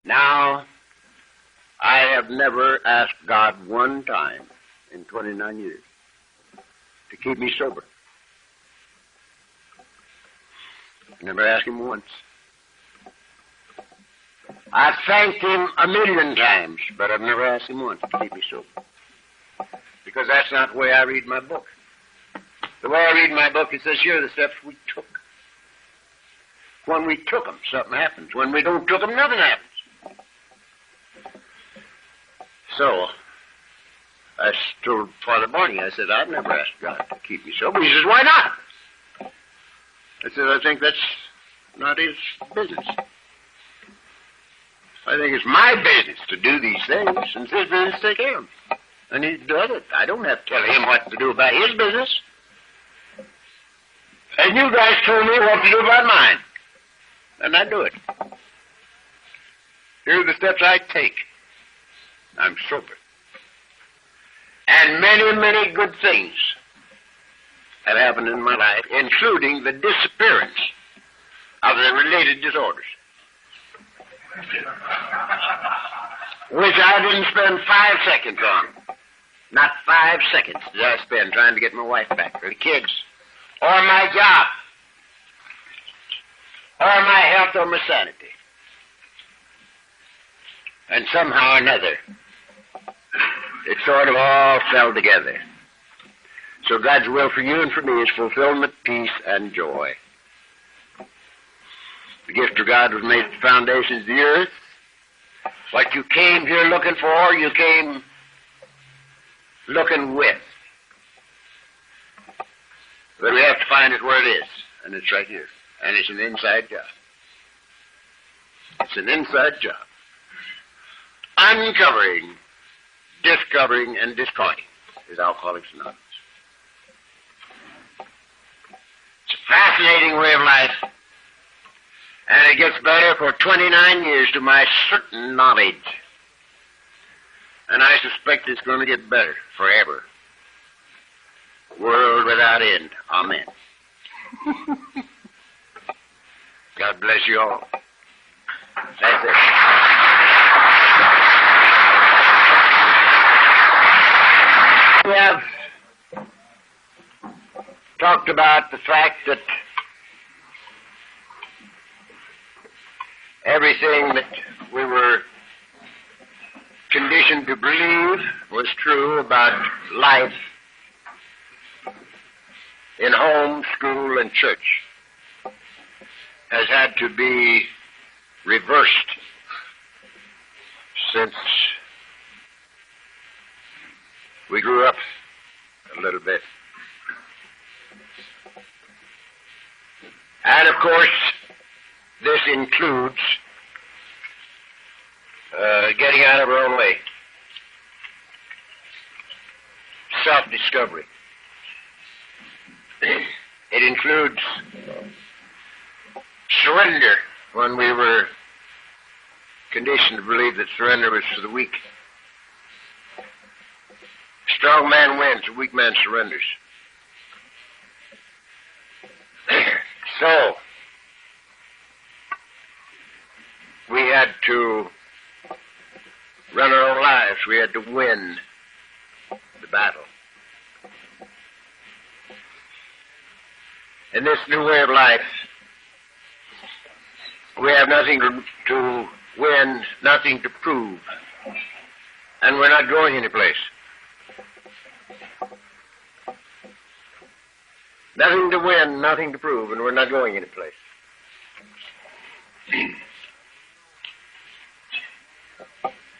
Now, I have never asked God one time in 29 years to keep me sober. Never asked him once. I've thanked him a million times, but I've never asked him once to keep me sober. Because that's not the way I read my book. The way I read my book, it says here are the steps we took. When we took them, something happens. When we don't took them, nothing happens. So, I told Father Barney, I said, I've never asked God to keep me sober. He says, why not? I said, I think that's not his business. I think it's my business to do these things, and it's his business to take care of them. And he does it. I don't have to tell him what to do about his business. And you guys told me what to do about mine. And I do it. Here are the steps I take. I'm sober. And many, many good things have happened in my life, including the disappearance of the related disorders, which I didn't spend 5 seconds on. Not 5 seconds did I spend trying to get my wife back, or the kids, or my job, or my health, or my sanity. And somehow or another, it sort of all fell together. So God's will for you and for me is fulfillment, peace, and joy. The gift of God was made at the foundations of the earth. What you came here looking for, you came looking with. But we have to find it where it is, and it's right here. And it's an inside job. It's an inside job. Uncovering, discovering, and discarding is Alcoholics Anonymous. It's a fascinating way of life, and it gets better for 29 years to my certain knowledge. And I suspect it's going to get better forever. World without end. Amen. God bless you all. That's it. We have talked about the fact that everything that we were conditioned to believe was true about life in home, school, and church has had to be reversed since we grew up a little bit. And, of course, this includes getting out of our own way. Self-discovery. It includes surrender, when we were conditioned to believe that surrender was for the weak. A strong man wins, a weak man surrenders. So, we had to run our own lives. We had to win the battle. In this new way of life, we have nothing to win, nothing to prove, and we're not going anyplace. Nothing to win, nothing to prove, and we're not going anyplace.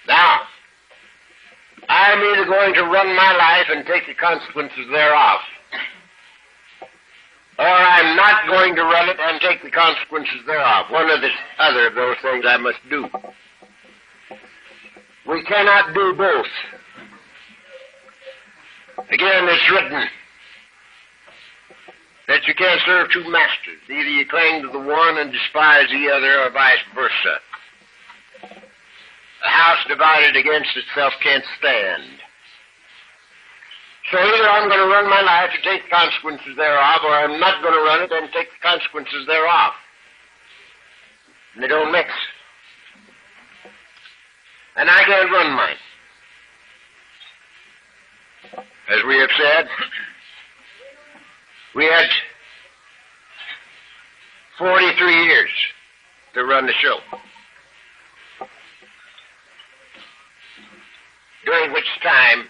Now, I'm either going to run my life and take the consequences thereof, or I'm not going to run it and take the consequences thereof. One or the other of those things I must do. We cannot do both. Again, it's written that you can't serve two masters. Either you cling to the one and despise the other, or vice versa. A house divided against itself can't stand. So either I'm going to run my life and take the consequences thereof, or I'm not going to run it and take the consequences thereof. And they don't mix. And I can't run mine. As we have said, we had 43 years to run the show, during which time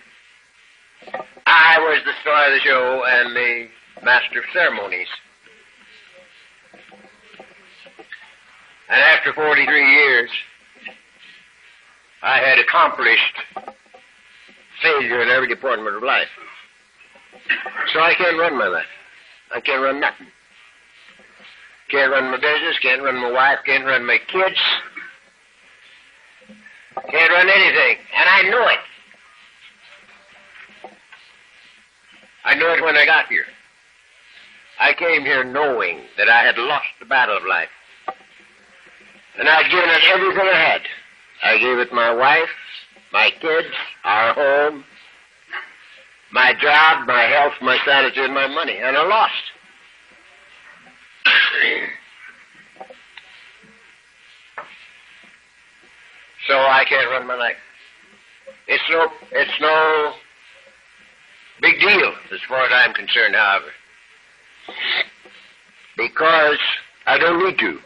I was the star of the show and the master of ceremonies. And after 43 years, I had accomplished failure in every department of life. So I can't run my life. I can't run nothing. Can't run my business, can't run my wife, can't run my kids. Can't run anything. And I know it. I knew it when I got here. I came here knowing that I had lost the battle of life. And I'd given it everything I had. I gave it my wife, my kids, our home, my job, my health, my sanity, and my money. And I lost. So I can't run my life. It's no big deal as far as I'm concerned, however. Because I don't need to.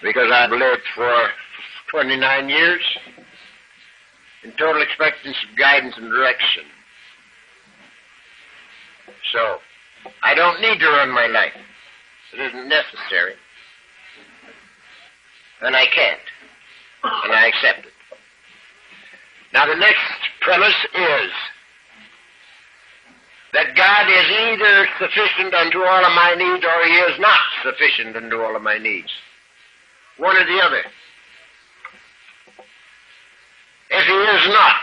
Because I've lived for 29 years in total expectance of guidance and direction. So, I don't need to run my life. It isn't necessary. And I can't. And I accept it. Now, the next premise is that God is either sufficient unto all of my needs or He is not sufficient unto all of my needs. One or the other. If He is not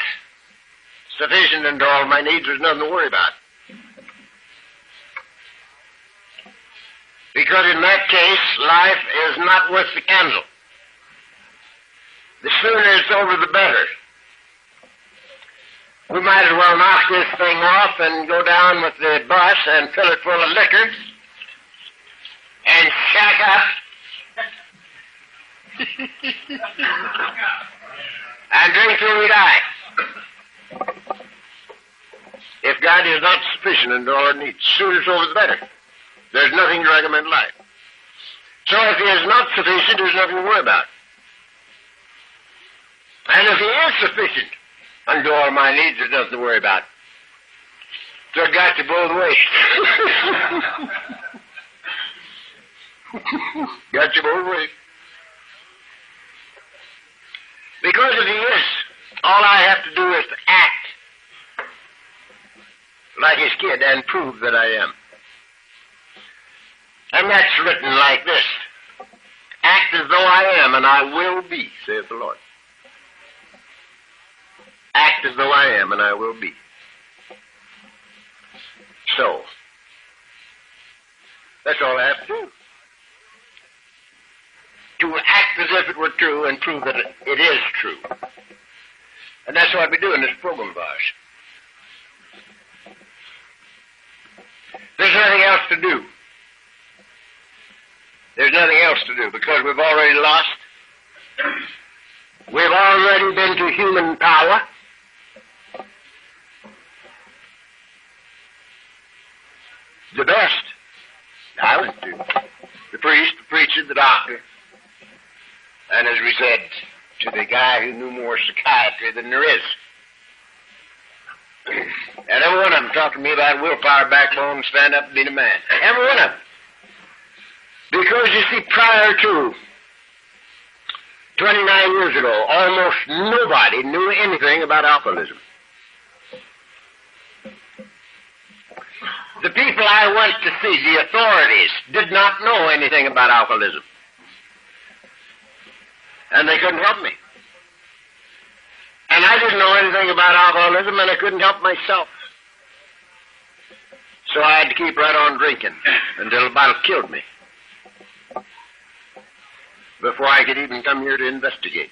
sufficient unto all my needs, there's nothing to worry about. Because in that case, life is not worth the candle. The sooner it's over, the better. We might as well knock this thing off and go down with the bus and fill it full of liquor and shack up and drink till we die. If God is not sufficient in all our needs, sooner it's over, the better. There's nothing to recommend life. So if He is not sufficient, there's nothing to worry about. And if He is sufficient unto all my needs, there's nothing to worry about. So it got you both ways. Got you both ways. Because if He is, all I have to do is to act like His kid and prove that I am. And that's written like this. Act as though I am, and I will be, saith the Lord. Act as though I am, and I will be. So, that's all I have to do. To act as if it were true and prove that it is true. And that's what we do in this program of ours. There's nothing else to do. There's nothing else to do because we've already lost. We've already been to human power. The best I went to. The priest, the preacher, the doctor. And as we said, to the guy who knew more psychiatry than there is. And every one of them talked to me about willpower, backbone, stand up and be the man. Every one of them. Because, you see, prior to 29 years ago, almost nobody knew anything about alcoholism. The people I went to see, the authorities, did not know anything about alcoholism. And they couldn't help me. And I didn't know anything about alcoholism, and I couldn't help myself. So I had to keep right on drinking until about it killed me. Before I could even come here to investigate.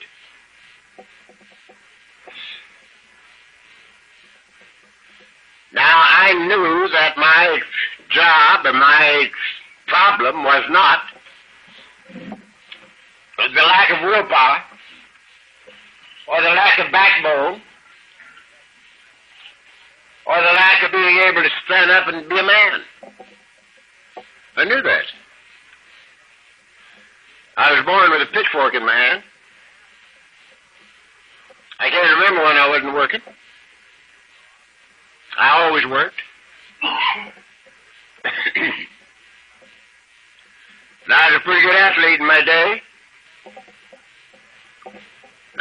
Now, I knew that my job and my problem was not the lack of willpower or the lack of backbone, or the lack of being able to stand up and be a man. I knew that. I was born with a pitchfork in my hand. I can't remember when I wasn't working. I always worked. And I was a pretty good athlete in my day.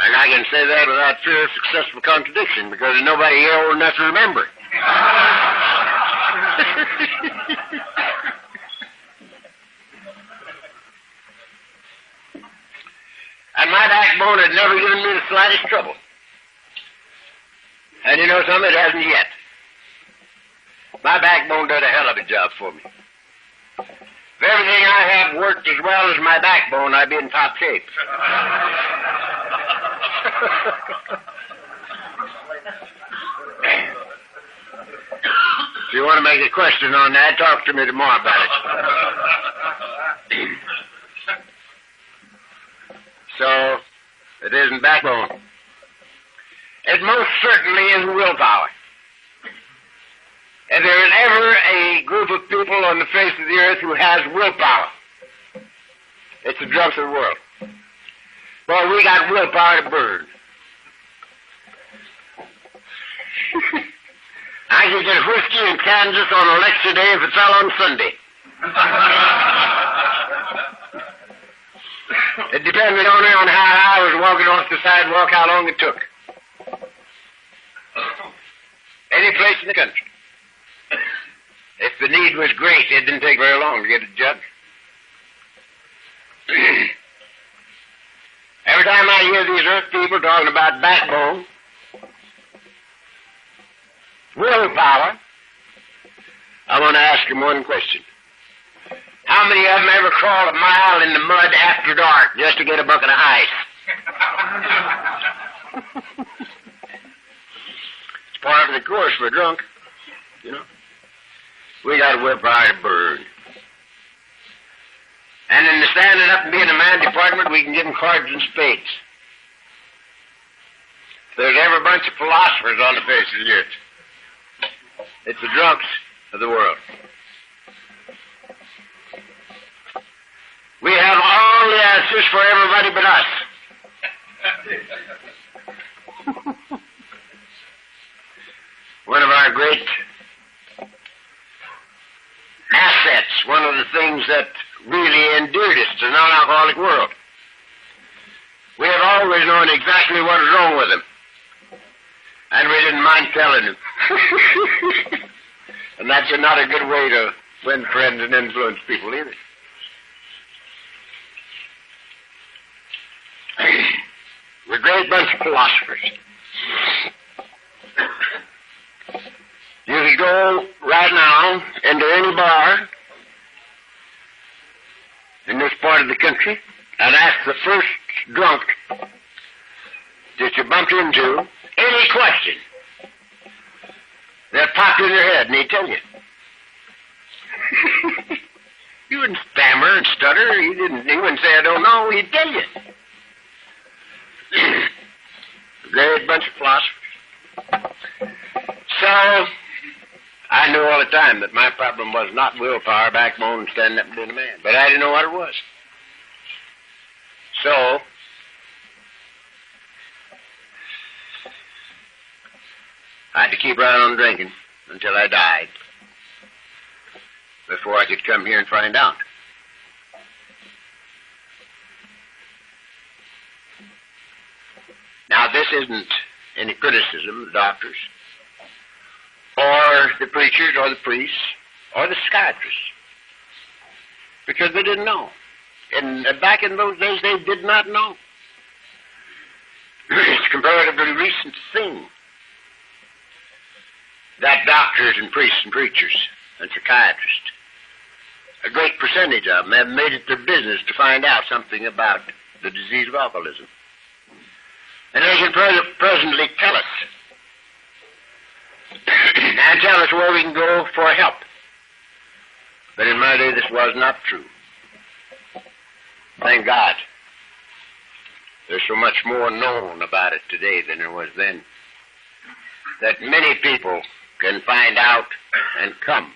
And I can say that without fear of successful contradiction, because there's nobody here old enough to remember. And my backbone had never given me the slightest trouble. And you know something? It hasn't yet. My backbone did a hell of a job for me. If everything I have worked as well as my backbone, I'd be in top shape. If you want to make a question on that, talk to me tomorrow about it. So, it isn't backbone. It most certainly isn't willpower. If there is ever a group of people on the face of the earth who has willpower, it's the drunks of the world. Well, we got willpower to burn. I could get whiskey in Kansas on election day if it fell on Sunday. It depended only on how I was walking off the sidewalk, how long it took. Any place in the country. If the need was great, it didn't take very long to get a jug. Every time I hear these earth people talking about backbone, willpower, I want to ask them one question. How many of them ever crawled a mile in the mud after dark just to get a bucket of ice? It's part of the course for a drunk, you know. We got willpower to burn. And in the standing up and being a man department, we can give them cards and spades. If there's ever a bunch of philosophers on the face of the earth, it's the drunks of the world. We have all the answers for everybody but us. One of our great assets, one of the things that really endeared us to the non-alcoholic world. We have always known exactly what was wrong with them. And we didn't mind telling them. And that's not a good way to win friends and influence people either. We're a great bunch of philosophers. You could go right now into any bar in this part of the country and ask the first drunk that you bumped into any question that popped in your head, and he'd tell you. You wouldn't stammer and stutter. He wouldn't say, I don't know. He'd tell you. A great bunch of philosophers. So, I knew all the time that my problem was not willpower, backbone, and standing up and being a man. But I didn't know what it was. So, I had to keep right on drinking until I died before I could come here and find out. Now, this isn't any criticism of the doctors or the preachers or the priests or the psychiatrists, because they didn't know. And back in those days, they did not know. It's a comparatively recent thing that doctors and priests and preachers and psychiatrists, a great percentage of them, have made it their business to find out something about the disease of alcoholism. And they can presently tell us, and tell us where we can go for help. But in my day, this was not true. Thank God. There's so much more known about it today than there was then, that many people can find out and come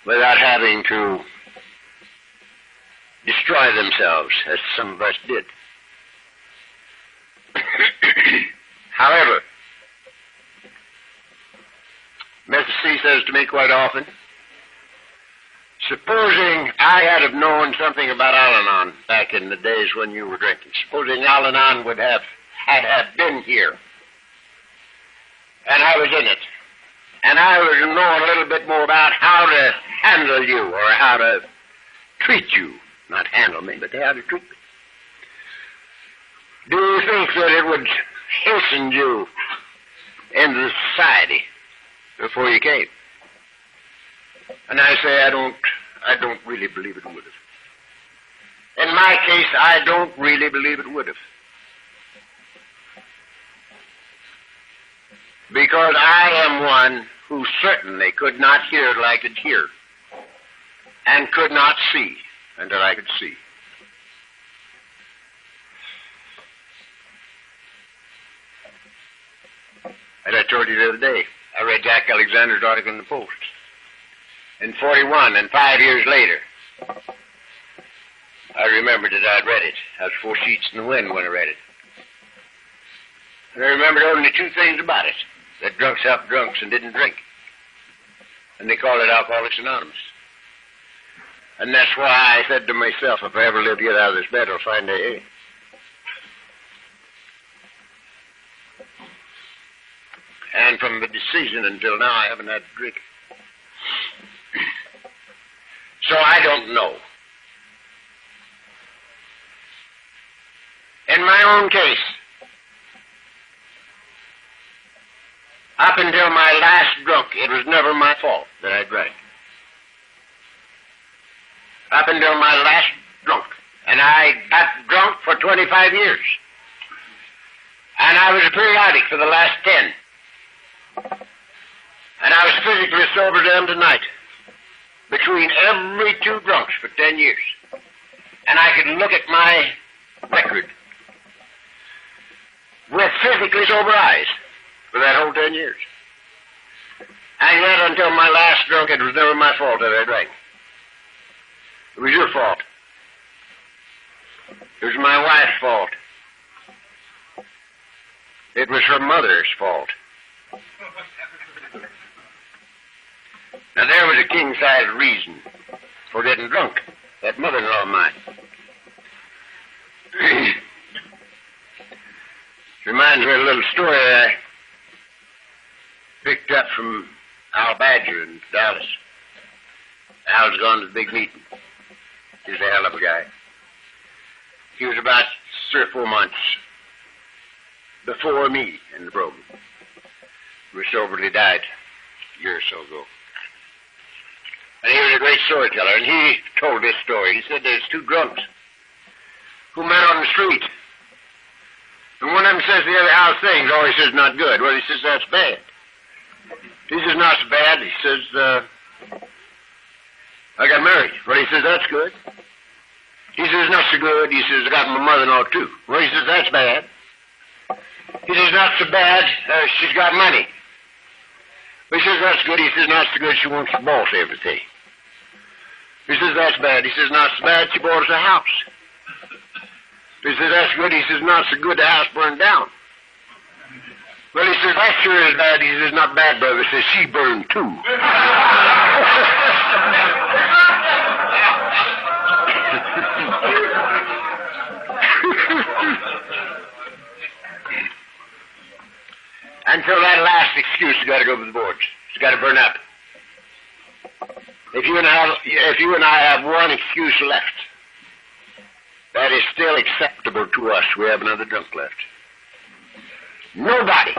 without having to destroy themselves, as some of us did. However, Mr. C says to me quite often, supposing I had have known something about Al-Anon back in the days when you were drinking, supposing Al-Anon would have been here, and I was in it, and I would know a little bit more about how to handle you or how to treat you. Not handle me, but how to treat me. Do you think that it would hasten you into society before you came? And I say I don't really believe it would have. In my case, I don't really believe it would have. Because I am one who certainly could not hear like I could hear, and could not see until I could see. As I told you the other day, I read Jack Alexander's article in the Post. In 41, and 5 years later, I remembered that I'd read it. I was 4 sheets in the wind when I read it. And I remembered only 2 things about it. That drunks helped drunks and didn't drink. And they called it Alcoholics Anonymous. And that's why I said to myself, if I ever live to get out of this bed, I'll find AA. And from the decision until now, I haven't had a drink. So I don't know. In my own case, up until my last drunk, it was never my fault that I drank. Up until my last drunk. And I got drunk for 25 years. And I was periodic for the last 10. And I was physically sober to them tonight. Between every 2 drunks for 10 years. And I could look at my record with physically sober eyes for that whole 10 years. And yet until my last drunk, it was never my fault that I drank. It was your fault. It was my wife's fault. It was her mother's fault. Now there was a king-size reason for getting drunk. That mother-in-law of mine. Reminds me of a little story I picked up from Al Badger in Dallas. Al's gone to the big meeting. He's a hell of a guy. He was about 3 or 4 months before me in the program. He was soberly died a year or so ago. And he was a great storyteller, and he told this story. He said there's 2 drunks who met on the street. And one of them says the other, how's things? Oh, he says, not good. Well, he says, that's bad. He says, not so bad. He says, I got married. Well, he says, that's good. He says, not so good. He says, I got my mother-in-law, too. Well, he says, that's bad. He says, not so bad. She's got money. Well, he says, that's good. He says, not so good. She wants to boss everything. He says, that's bad. He says, not so bad. She bought us a house. He says, that's good. He says, not so good. The house burned down. Well, he says, that sure is bad. He says, not bad, brother. He says, she burned too. Until that last excuse has got to go to the boards. It's got to burn up. If you and I have one excuse left, that is still acceptable to us. We have another drunk left. Nobody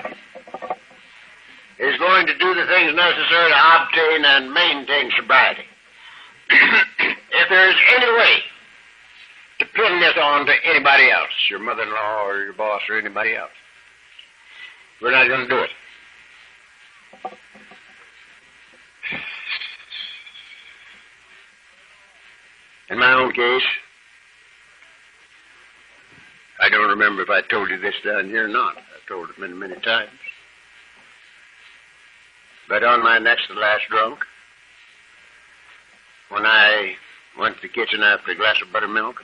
is going to do the things necessary to obtain and maintain sobriety. If there is any way to pin this on to anybody else, your mother-in-law or your boss or anybody else, we're not going to do it. In my own case, I don't remember if I told you this down here or not. I've told it many, many times. But on my next to last drunk, when I went to the kitchen after a glass of buttermilk,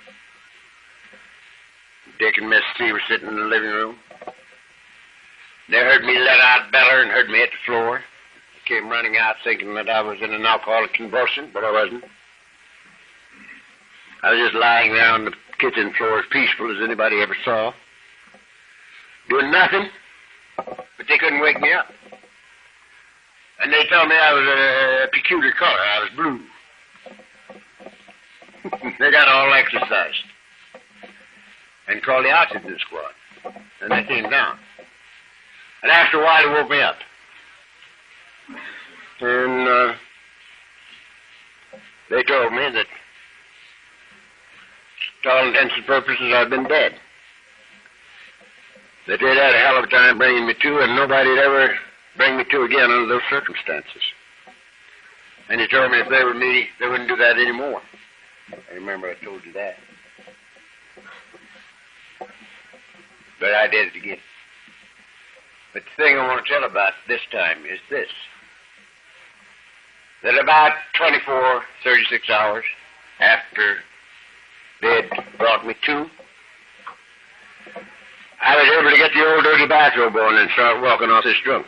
Dick and Miss C were sitting in the living room. They heard me let out beller and heard me hit the floor. They came running out thinking that I was in an alcoholic convulsion, but I wasn't. I was just lying there on the kitchen floor as peaceful as anybody ever saw, doing nothing, but they couldn't wake me up. And they told me I was a peculiar color. I was blue. They got all exercised and called the oxygen squad, and they came down. And after a while, they woke me up. And they told me that, to all intents and purposes, I'd been dead. That they'd had a hell of a time bringing me to, and nobody'd ever bring me to again under those circumstances. And he told me if they were me, they wouldn't do that anymore. I remember I told you that. But I did it again. But the thing I want to tell about this time is this. That about 24, 36 hours after they had brought me to, I was able to get the old dirty bathrobe on and start walking off this drunk.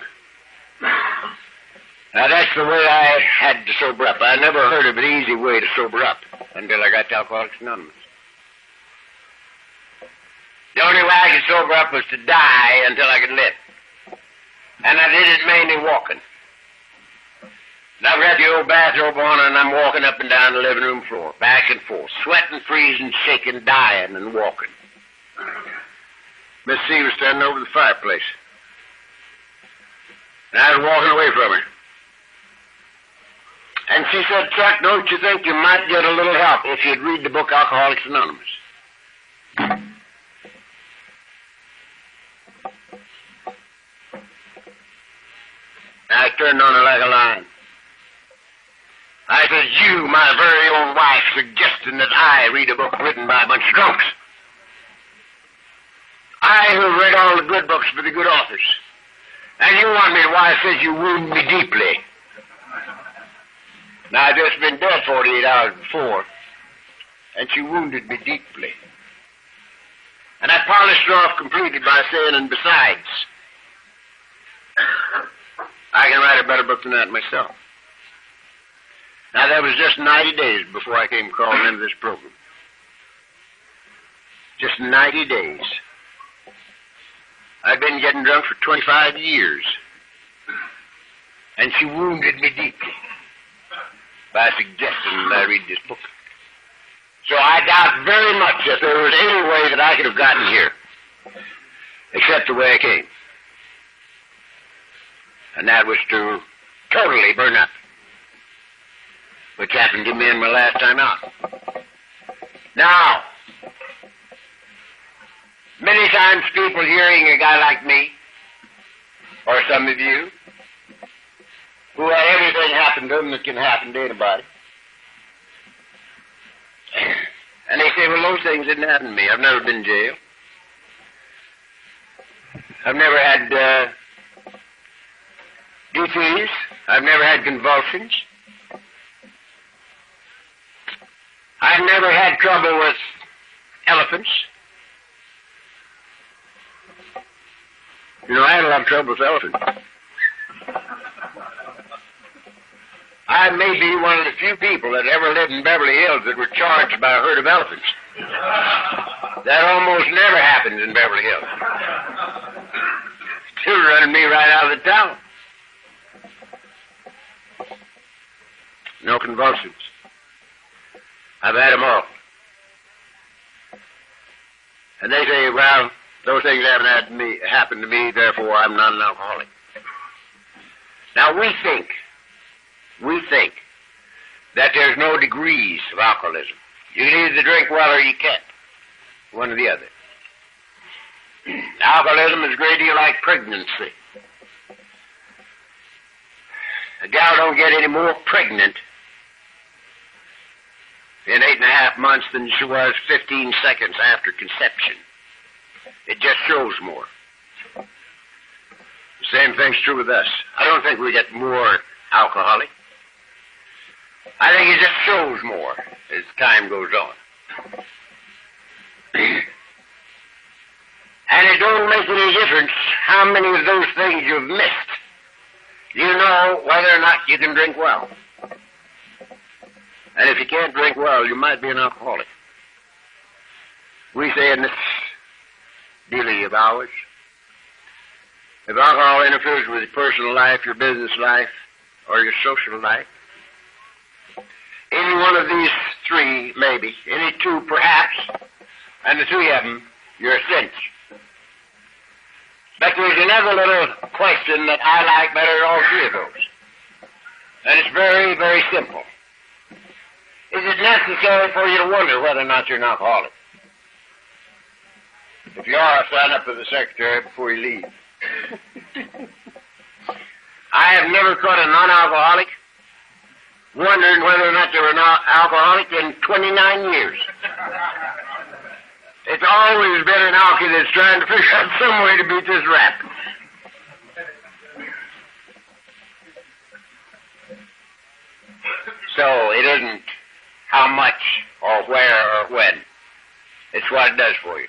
Now, that's the way I had to sober up. I never heard of an easy way to sober up until I got to Alcoholics Anonymous. The only way I could sober up was to die until I could live. And I did it mainly walking. And I've got the old bathrobe on and I'm walking up and down the living room floor, back and forth, sweating, freezing, shaking, dying, and walking. Miss C was standing over the fireplace. And I was walking away from her. And she said, Chuck, don't you think you might get a little help if you'd read the book Alcoholics Anonymous? I turned on her like a lion. I said, you, my very own wife, suggesting that I read a book written by a bunch of drunks. I who read all the good books for the good authors. And you want me, why, says you wound me deeply. Now, I'd just been dead 48 hours before, and she wounded me deeply. And I polished her off completely by saying, and besides, I can write a better book than that myself. Now, that was just 90 days before I came crawling into this program. Just 90 days. I'd been getting drunk for 25 years. And she wounded me deeply by suggesting that I read this book. So I doubt very much that there was any way that I could have gotten here, except the way I came. And that was to totally burn up, which happened to me in my last time out. Now, many times people hearing a guy like me, or some of you, who had everything happen to them that can happen to anybody, and they say, well, those things didn't happen to me. I've never been in jail. I've never had DTs. I've never had convulsions. I've never had trouble with elephants. You know, I had a lot of trouble with elephants. I may be one of the few people that ever lived in Beverly Hills that were charged by a herd of elephants. That almost never happens in Beverly Hills. Still running me right out of the town. No convulsions. I've had them all. And they say, well, those things haven't happened to me, therefore I'm not an alcoholic. Now we think that there's no degrees of alcoholism. You can either drink well or you can't. One or the other. Alcoholism is a great deal like pregnancy. A gal don't get any more pregnant in 8.5 months than she was 15 seconds after conception. It just shows more. The same thing's true with us. I don't think we get more alcoholic. I think it just shows more as time goes on. And it don't make any difference how many of those things you've missed. You know whether or not you can drink well. And if you can't drink well, you might be an alcoholic. We say in this dealing of ours, if alcohol interferes with your personal life, your business life, or your social life, any one of these three, maybe, any two perhaps, and the three of them, you're a cinch. But there's another little question that I like better than all three of those. And it's very, very simple. Is it necessary for you to wonder whether or not you're an alcoholic? If you are, sign up for the secretary before you leave. I have never caught a non-alcoholic wondering whether or not they were an alcoholic in 29 years. It's always been an alky that's trying to figure out some way to beat this rap. So it isn't how much or where or when. It's what it does for you.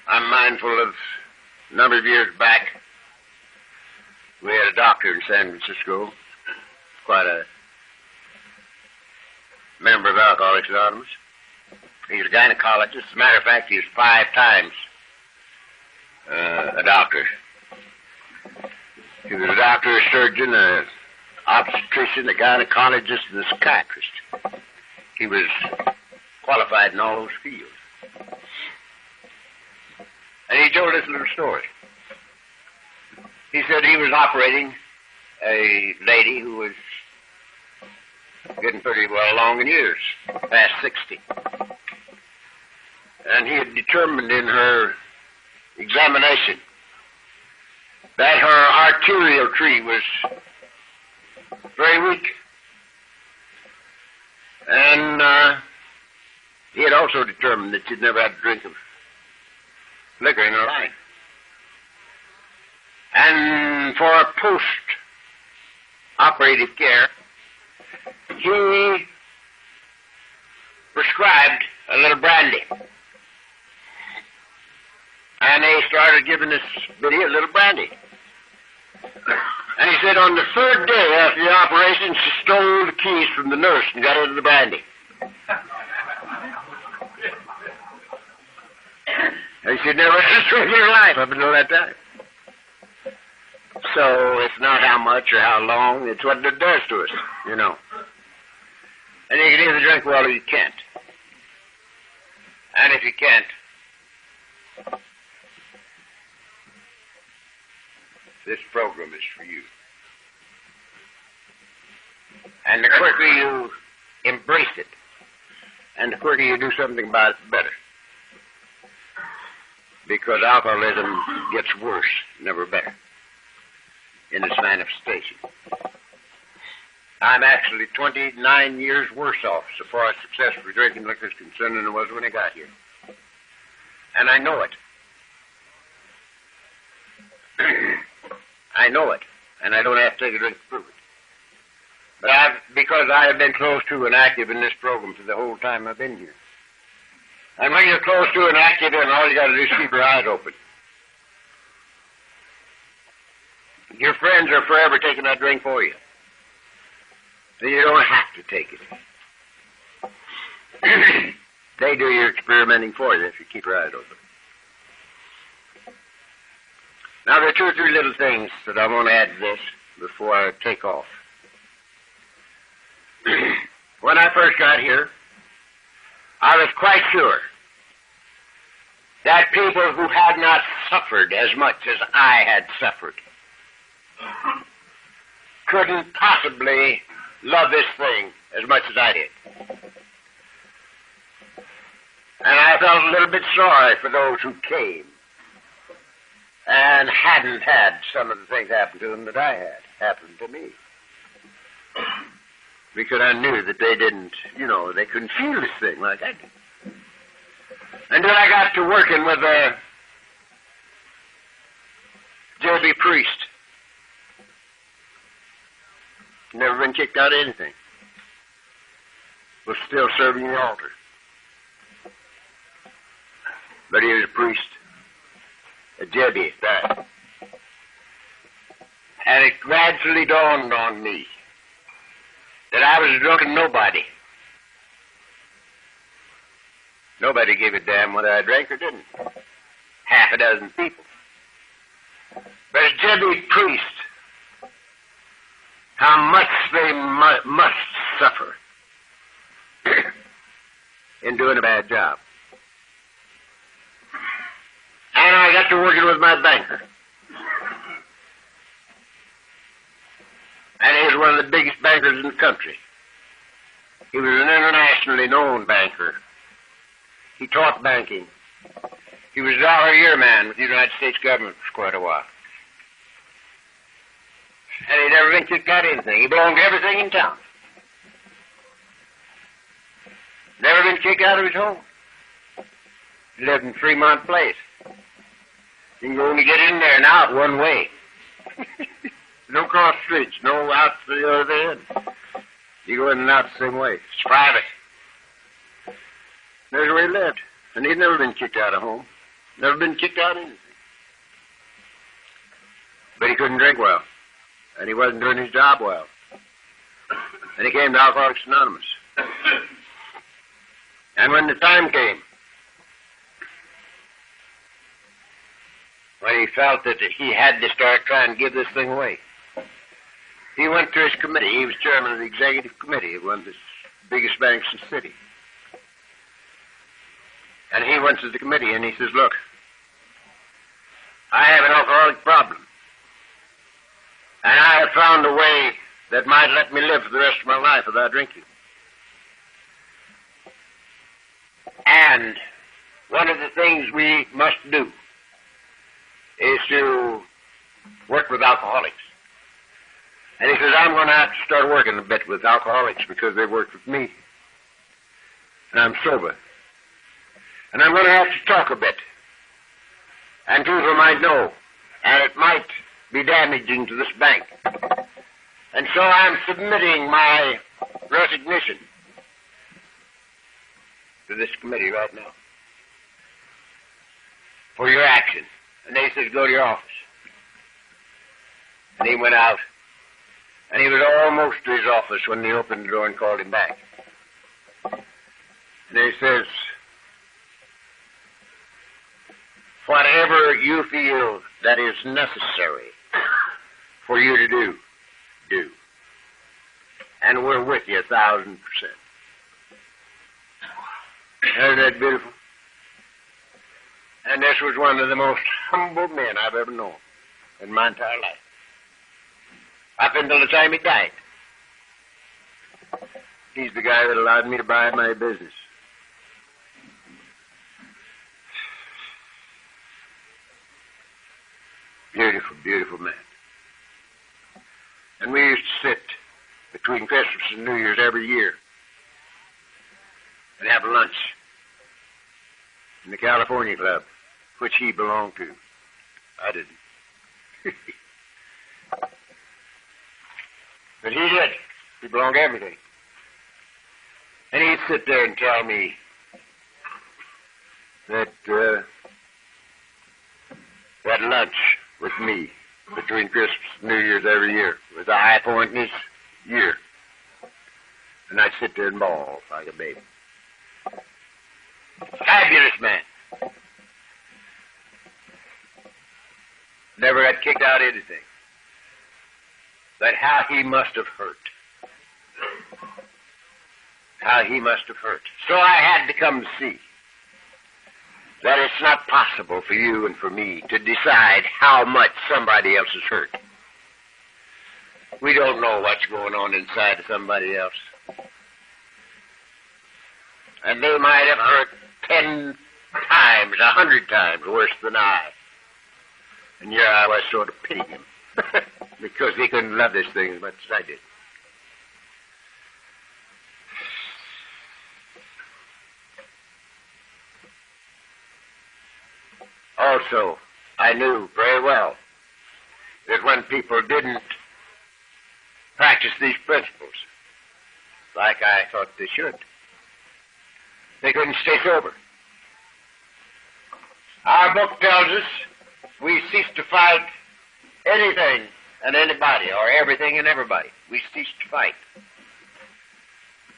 I'm mindful of a number of years back, we had a doctor in San Francisco, quite a member of Alcoholics Anonymous. He's a gynecologist. As a matter of fact, he's 5 times a doctor. He was a doctor, a surgeon, an obstetrician, a gynecologist, and a psychiatrist. He was qualified in all those fields. And he told us a little story. He said he was operating a lady who was getting pretty well along in years, past 60. And he had determined in her examination that her arterial tree was very weak. And he had also determined that she'd never had a drink of liquor in her life. And for post-operative care, he prescribed a little brandy. And they started giving this biddy a little brandy. And he said on the 3rd day after the operation, she stole the keys from the nurse and got into the brandy. And she'd never had a drink in her life up until that time. So it's not how much or how long, it's what it does to us, you know. And you can either drink well or you can't. And if you can't, this program is for you. And the quicker you embrace it, and the quicker you do something about it, the better. Because alcoholism gets worse, never better, in its manifestation. I'm actually 29 years worse off so far as success for drinking liquor is concerned than I was when I got here. And I know it. I know it, and I don't have to take a drink to prove it. But because I have been close to and active in this program for the whole time I've been here. And when you're close to and active, and all you got to do is keep your eyes open. Your friends are forever taking that drink for you. So you don't have to take it. They do your experimenting for you if you keep your eyes open. Now, there are 2 or 3 little things that I want to add to this before I take off. When I first got here, I was quite sure that people who had not suffered as much as I had suffered couldn't possibly love this thing as much as I did. And I felt a little bit sorry for those who came and hadn't had some of the things happen to them that I had happen to me. Because I knew that they didn't, they couldn't feel this thing like I did. until I got to working with J.B. Priest. Never been kicked out of anything. Was still serving the altar. But he was a priest. A J.B. died. And it gradually dawned on me that I was a drunken nobody. Nobody gave a damn whether I drank or didn't. Half a dozen people. But as J.B. Priest, how much they must suffer in doing a bad job. And I got to working with my banker. And he was one of the biggest bankers in the country. He was an internationally known banker. He taught banking. He was a dollar-a-year man with the United States government for quite a while. And he never been kicked out of anything. He belonged to everything in town. Never been kicked out of his home. He lived in Fremont Place. You can only get in there and out one way. No cross streets, no out to the other end. You go in and out the same way. It's private. There's where he lived. And he'd never been kicked out of home. Never been kicked out of anything. But he couldn't drink well. And he wasn't doing his job well. And he came to Alcoholics Anonymous. And when the time came, when he felt that he had to start trying to give this thing away, he went to his committee. He was chairman of the executive committee of one of the biggest banks in the city. And he went to the committee and he says, look, I have an alcoholic problem. And I have found a way that might let me live for the rest of my life without drinking. And one of the things we must do is to work with alcoholics. And he says, I'm going to have to start working a bit with alcoholics because they worked with me. And I'm sober. And I'm going to have to talk a bit. And people might know. And it might be damaging to this bank. And so I'm submitting my resignation to this committee right now for your action. And they said, go to your office. And he went out. And he was almost to his office when they opened the door and called him back. And he says, whatever you feel that is necessary for you to do, do. And we're with you 1,000%. Isn't that beautiful? And this was one of the most humble men I've ever known in my entire life. Up until the time he died. He's the guy that allowed me to buy my business. Beautiful, beautiful man. And we used to sit between Christmas and New Year's every year and have lunch in the California Club, which he belonged to. I didn't. But he did. He belonged to everything. And he'd sit there and tell me that that lunch with me between Christmas and New Year's every year was a high point in his year. And I'd sit there and bawl like a baby. Fabulous man. Never got kicked out of anything. But how he must have hurt. How he must have hurt. So I had to come to see that it's not possible for you and for me to decide how much somebody else is hurt. We don't know what's going on inside of somebody else. And they might have hurt 10 times, 100 times worse than I. And here I was sort of pitying him. Because he couldn't love this thing as much as I did. Also, I knew very well that when people didn't practice these principles like I thought they should, they couldn't stay sober. Our book tells us we cease to fight anything and anybody, or everything and everybody. We cease to fight.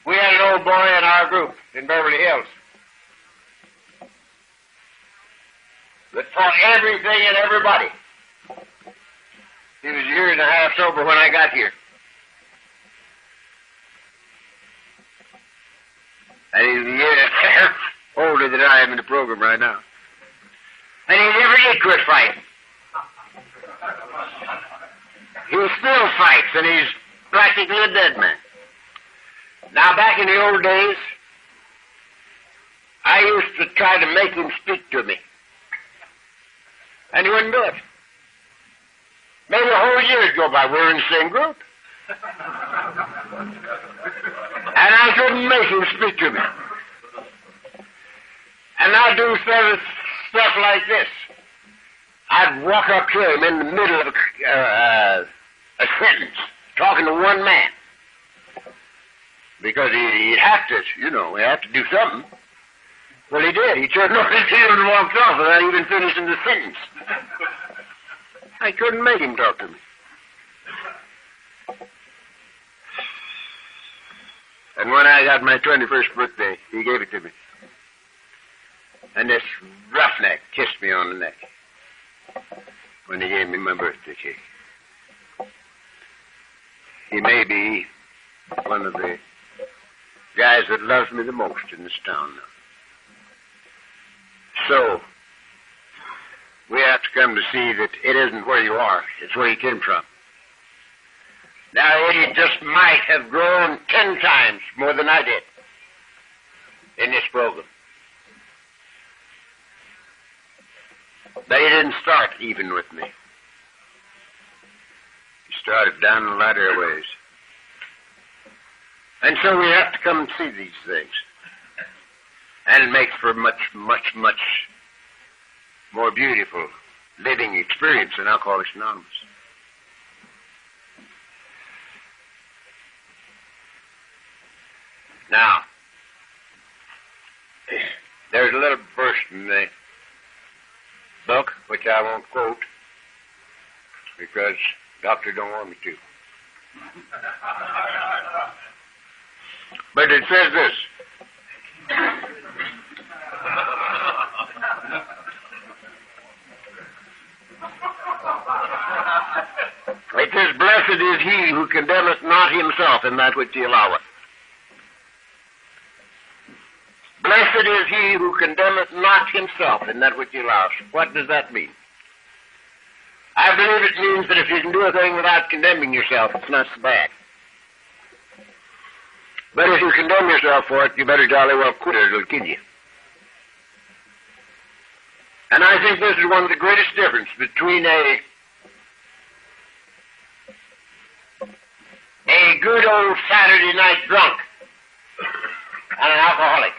We had an old boy in our group in Beverly Hills that fought everything and everybody. He was a year and a half sober when I got here. And he's a year and a half older than I am in the program right now. And he never did quit fighting. He still fights, and he's practically a dead man. Now, back in the old days, I used to try to make him speak to me. And he wouldn't do it. Maybe a whole year go by. We're in the same group. And I couldn't make him speak to me. And I'd do stuff like this. I'd walk up to him in the middle of a sentence, talking to one man. Because he'd have to, he had to do something. Well, he did. He turned on his heel and walked off without even finishing the sentence. I couldn't make him talk to me. And when I got my 21st birthday, he gave it to me. And this roughneck kissed me on the neck when he gave me my birthday cake. He may be one of the guys that loves me the most in this town now. So, we have to come to see that it isn't where you are, it's where you came from. Now, Eddie just might have grown 10 times more than I did in this program. But he didn't start even with me. He started down the ladder a ways. And so we have to come and see these things. And it makes for much, much, much more beautiful living experience in Alcoholics Anonymous. Now, there's a little verse in the book, which I won't quote, because Doctor don't want me to. But it says this. It says, blessed is he who condemneth not himself in that which he alloweth. Blessed is he who condemneth not himself in that which he allows. What does that mean? I believe it means that if you can do a thing without condemning yourself, it's not so bad. But if you condemn yourself for it, you better jolly well quit it, it'll kill you. And I think this is one of the greatest differences between a good old Saturday night drunk and an alcoholic.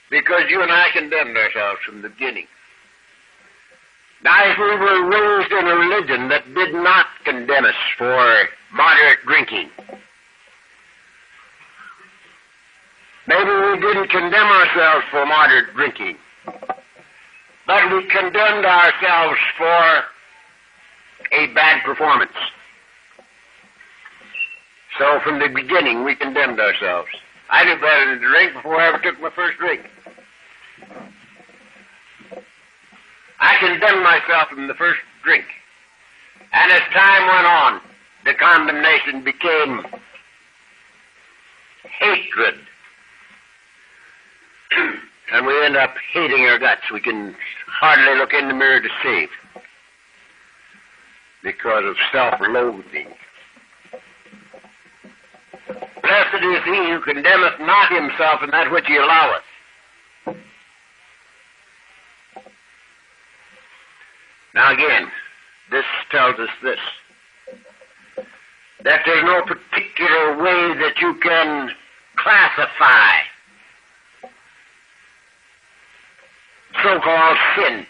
Because you and I condemned ourselves from the beginning. Now, if we were raised in a religion that did not condemn us for moderate drinking, maybe we didn't condemn ourselves for moderate drinking, but we condemned ourselves for a bad performance. So from the beginning, we condemned ourselves. I knew better than to drink before I ever took my first drink. I condemned myself from the first drink. And as time went on, the condemnation became hatred. And we end up hating our guts. We can hardly look in the mirror to save because of self-loathing. Blessed is he who condemneth not himself in that which he alloweth. Now again, this tells us this, that there's no particular way that you can classify so-called sin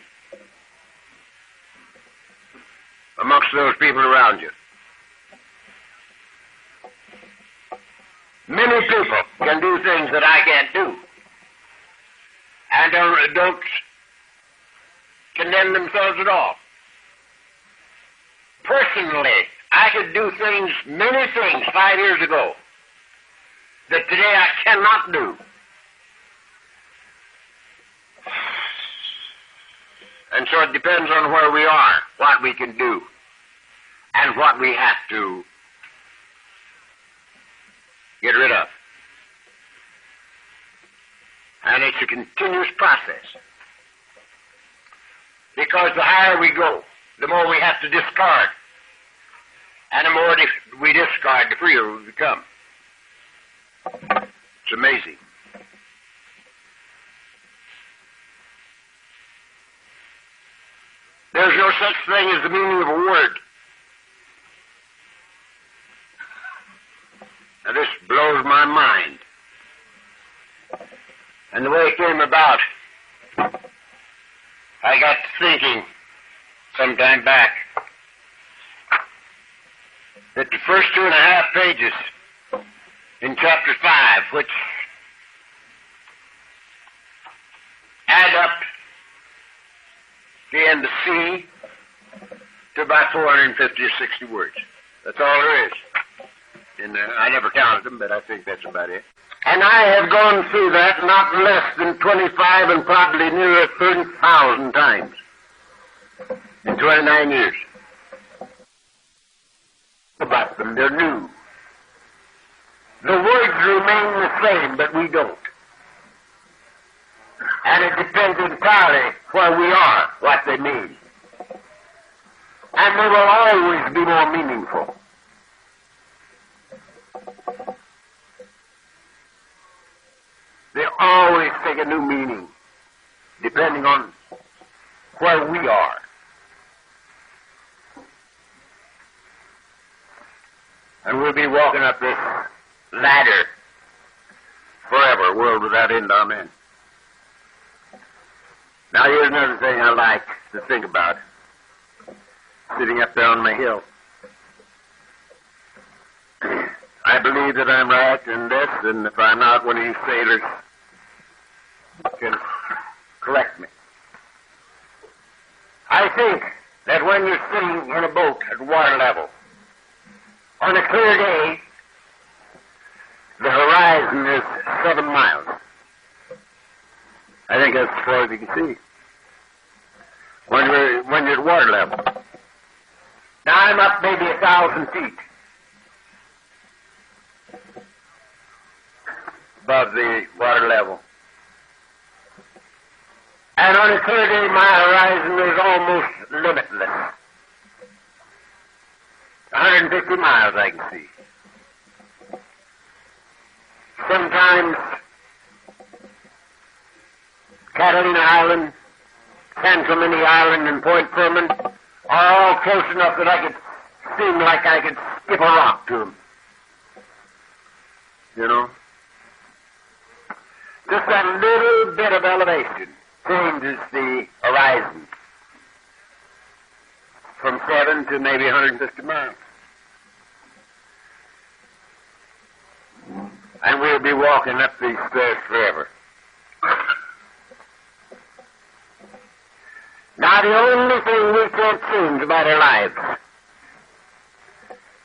amongst those people around you. Many people can do things that I can't do, and don't condemn themselves at all. Personally, I could do things, many things, 5 years ago that today I cannot do. And so it depends on where we are, what we can do, and what we have to get rid of. And it's a continuous process. Because the higher we go, the more we have to discard. And the more we discard, the freer we become. It's amazing. There's no such thing as the meaning of a word. Now this blows my mind. And the way it came about, I got to thinking some time back that the first 2.5 pages in chapter 5, which add up the end of C to about 450 or 60 words. That's all there is. And I never counted them, but I think that's about it. And I have gone through that not less than 25 and probably nearer 30,000 times in 29 years. About them, they're new. The words remain the same, but we don't. And it depends entirely where we are, what they mean. And they will always be more meaningful. They always take a new meaning, depending on where we are. And we'll be walking up this ladder forever, world without end, amen. Now here's another thing I like to think about, sitting up there on my hill. I believe that I'm right in this, and if I'm not, one of you sailors can correct me. I think that when you're sitting in a boat at water level, on a clear day, the horizon is 7 miles. I think that's as far as you can see. When you're at water level. Now I'm up maybe 1,000 feet above the water level. And on a clear day, my horizon is almost limitless. 150 miles I can see. Sometimes Catalina Island, San Clemente Island, and Point Furman are all close enough that I could seem like I could skip a rock to them. You know? Just that little bit of elevation changes the horizon from 7 to maybe 150 miles. And we'll be walking up these stairs forever. Now, the only thing we can't change about our lives,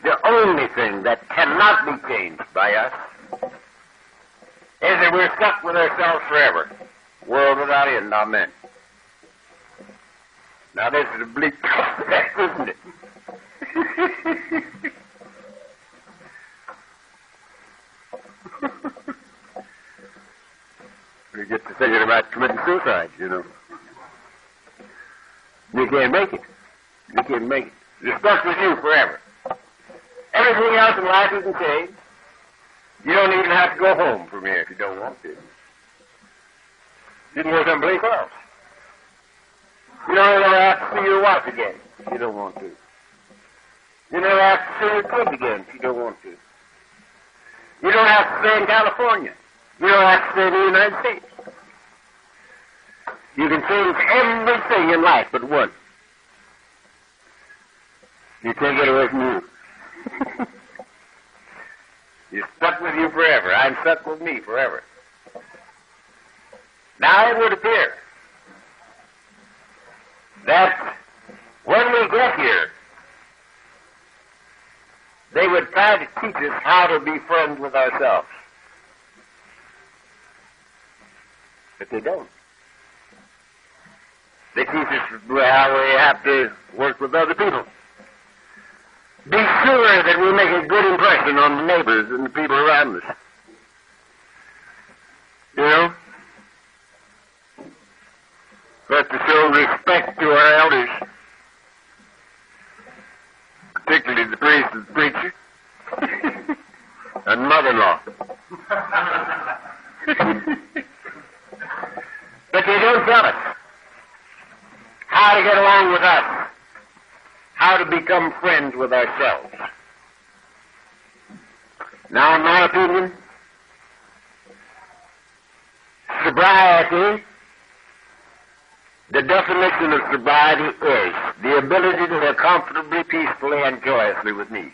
the only thing that cannot be changed by us, is that we're stuck with ourselves forever. World without end, amen. Now, this is a bleak prospect, isn't it? We get to thinking about committing suicide, you know. You can't make it. You can't make it. You're stuck with you forever. Everything else in life you can change. You don't even have to go home from here if you don't want to. You can go someplace else. You don't ever have to see your wife again if you don't want to. You never have to see your kids again if you don't want to. You don't have to stay in California. You don't have to stay in the United States. You can change everything in life but one. You can't get away from you. You're stuck with you forever. I'm stuck with me forever. Now it would appear that when we get here, they would try to teach us how to be friends with ourselves. But they don't. They teach us how we have to work with other people. Be sure that we make a good impression on the neighbors and the people around us. You know? But to show respect to our elders, particularly the priest and the preacher, and mother-in-law. But they don't tell us how to get along with us, how to become friends with ourselves. Now, in my opinion, sobriety, the definition of sobriety is the ability to live comfortably, peacefully, and joyously with me.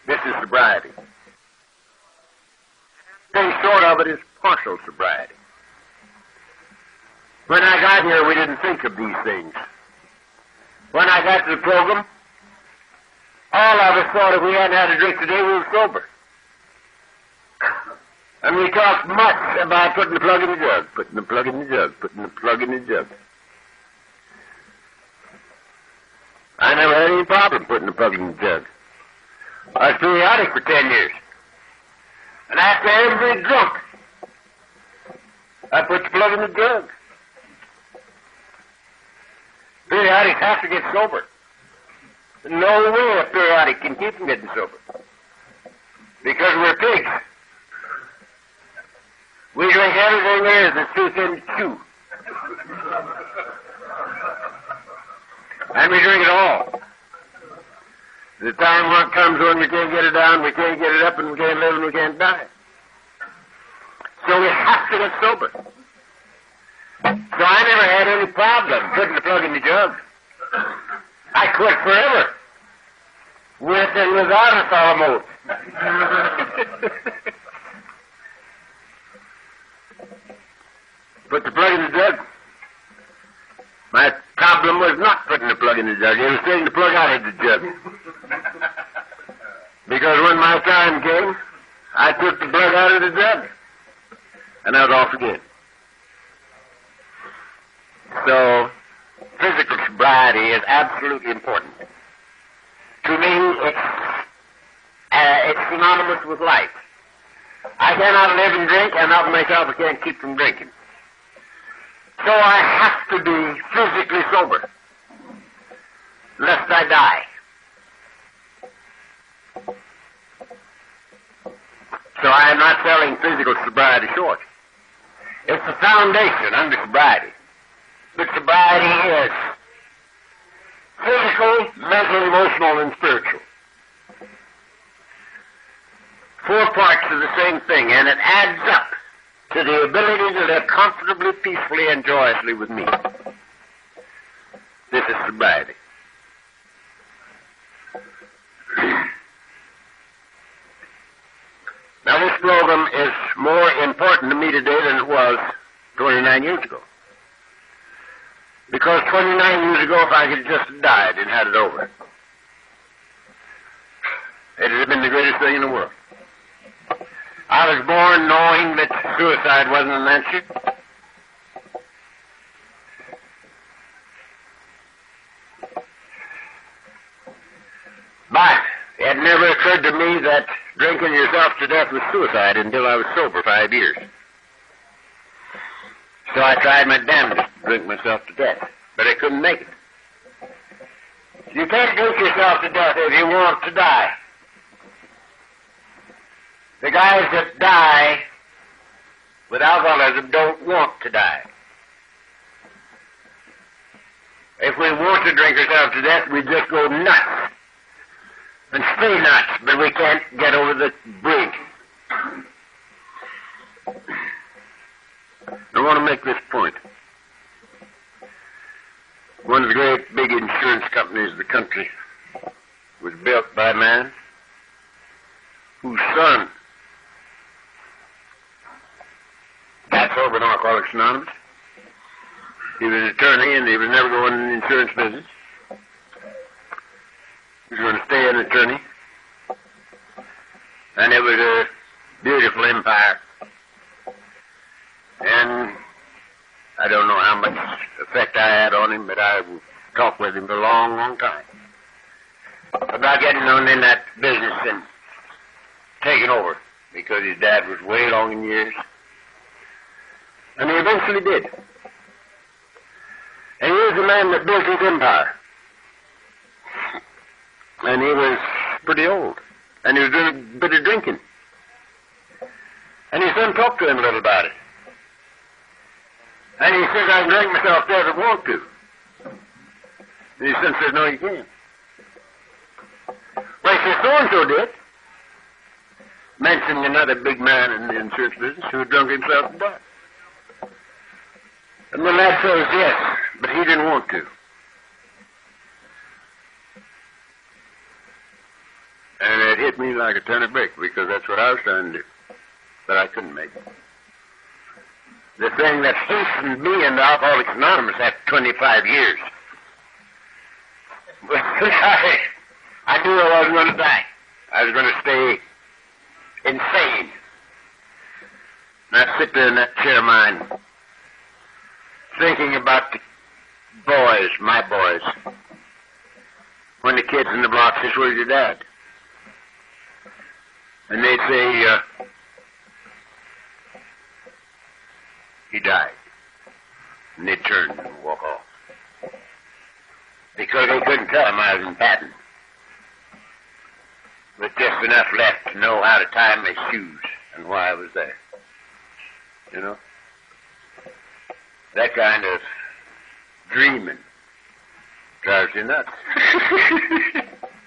This is sobriety. Thing short of it is partial sobriety. When I got here, we didn't think of these things. When I got to the program, all of us thought if we hadn't had a drink today, we were sober. And we talked much about putting the plug in the jug, putting the plug in the jug, putting the plug in the jug. I never had any problem putting the plug in the jug. I was periodic for 10 years. And after every drunk, I put the plug in the jug. Periodics have to get sober. No way a periodic can keep from getting sober. Because we're pigs. We drink everything there is that's too thin to chew. And we drink it all. The time comes when we can't get it down, we can't get it up, and we can't live and we can't die. So we have to get sober. So I never had any problem putting the plug in the jug. I quit forever. With and without a sour Put the plug in the jug. My problem was not putting the plug in the jug. It was taking the plug out of the jug. Because when my time came, I took the plug out of the jug. And I was off again. So, physical sobriety is absolutely important. To me, it's synonymous with life. I cannot live and drink, and of myself I can't keep from drinking. So I have to be physically sober, lest I die. So I am not selling physical sobriety short. It's the foundation under sobriety. But sobriety is physical, mental, emotional, and spiritual. 4 parts of the same thing, and it adds up to the ability to live comfortably, peacefully, and joyously with me. This is sobriety. Now, this program is more important to me today than it was 29 years ago. Because 29 years ago, if I could have just died and had it over, it would have been the greatest thing in the world. I was born knowing that suicide wasn't an answer. But it never occurred to me that drinking yourself to death was suicide until I was sober 5 years. So I tried my damnedest to drink myself to death, but I couldn't make it. You can't drink yourself to death if you want to die. The guys that die with alcoholism don't want to die. If we want to drink ourselves to death, we just go nuts and stay nuts, but we can't get over the brink. I want to make this point. One of the great big insurance companies of the country was built by a man whose son got sober in Alcoholics Anonymous. He was an attorney, and he was never going in the insurance business. He was going to stay an attorney. And it was a beautiful empire. And I don't know how much effect I had on him, but I talked with him for a long, long time about getting on in that business and taking over, because his dad was way along in years. And he eventually did. And he was the man that built his empire. And he was pretty old. And he was doing a bit of drinking. And his son talked to him a little about it. And he says, I can drink myself dead if I want to. And his son says, no, you can't. Well, he says, so-and-so did. Mentioning another big man in the insurance business who had drunk himself to death. And the lad says, yes, but he didn't want to. And it hit me like a ton of bricks, because that's what I was trying to do, but I couldn't make it. The thing that hastened me into Alcoholics Anonymous after 25 years was I knew I wasn't going to die. I was going to stay insane. And I'd sit there in that chair of mine, thinking about the boys, my boys. When the kids in the block says, where's your dad? And they'd say, he died. And they'd turn and walk off. Because they couldn't tell him I was in Patton. With just enough left to know how to tie my shoes and why I was there. You know? That kind of dreaming drives you nuts.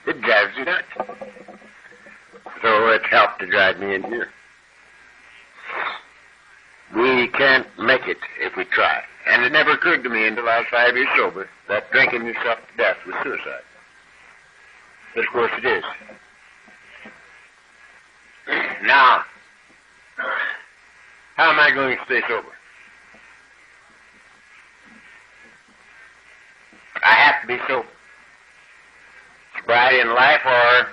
It drives you nuts. So it helped to drive me in here. We can't make it if we try. And it never occurred to me until I was 5 years sober that drinking yourself to death was suicide. But of course it is. Now, how am I going to stay sober? I have to be sober. Sobriety in life or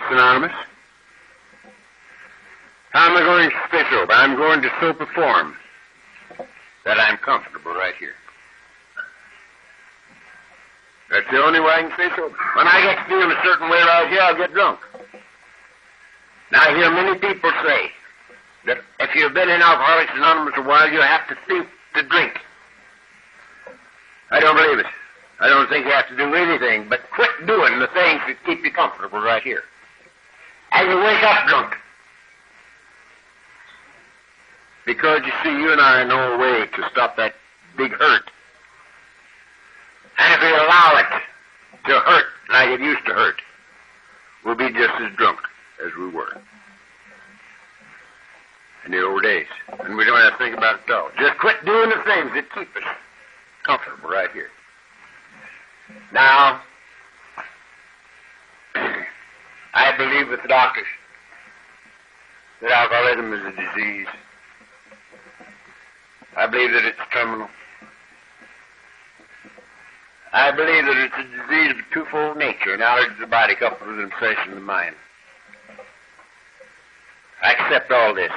synonymous. How am I going to stay sober? I'm going to so perform that I'm comfortable right here. That's the only way I can stay sober. When I get to feel a certain way right here, I'll get drunk. Now, I hear many people say that if you've been in Alcoholics Anonymous a while, you have to think to drink. I don't believe it. I don't think you have to do anything but quit doing the things that keep you comfortable right here. And you wake up drunk. Because, you see, you and I know a way to stop that big hurt. And if we allow it to hurt like it used to hurt, we'll be just as drunk as we were in the old days. And we don't have to think about it at all. Just quit doing the things that keep us comfortable right here. Now, I believe with the doctors that alcoholism is a disease. I believe that it's terminal. I believe that it's a disease of a twofold nature, knowledge of the body coupled with obsession of the mind. I accept all this.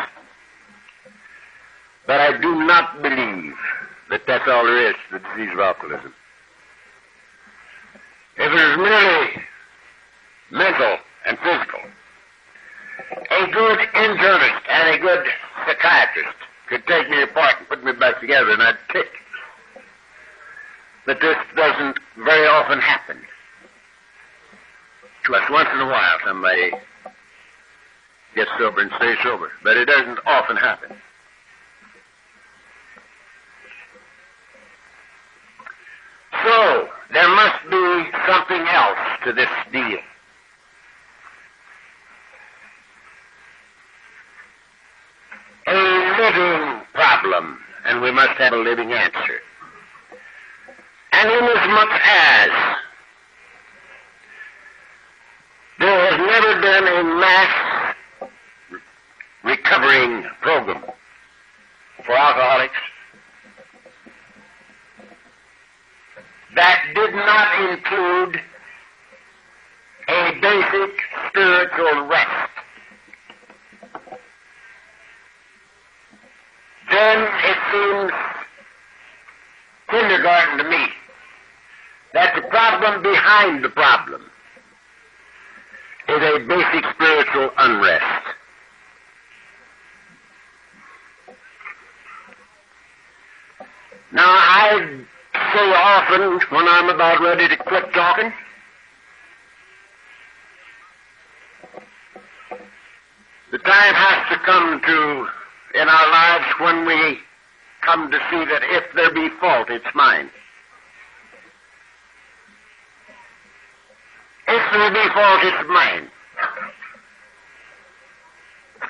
But I do not believe that that's all there is to the disease of alcoholism. If it is merely mental and physical, a good internist and a good psychiatrist could take me apart and put me back together and I'd tick. But this doesn't very often happen. To us, once in a while somebody gets sober and stays sober, but it doesn't often happen. So, there must be something else to this deal. A living problem, and we must have a living answer. And inasmuch as there has never been a mass recovering program for alcoholics that did not include a basic spiritual rest, then it seems kindergarten to me that the problem behind the problem is a basic spiritual unrest. Now, I say often when I'm about ready to quit talking, the time has to come to, in our lives, when we come to see that if there be fault, it's mine. If there be fault, it's mine.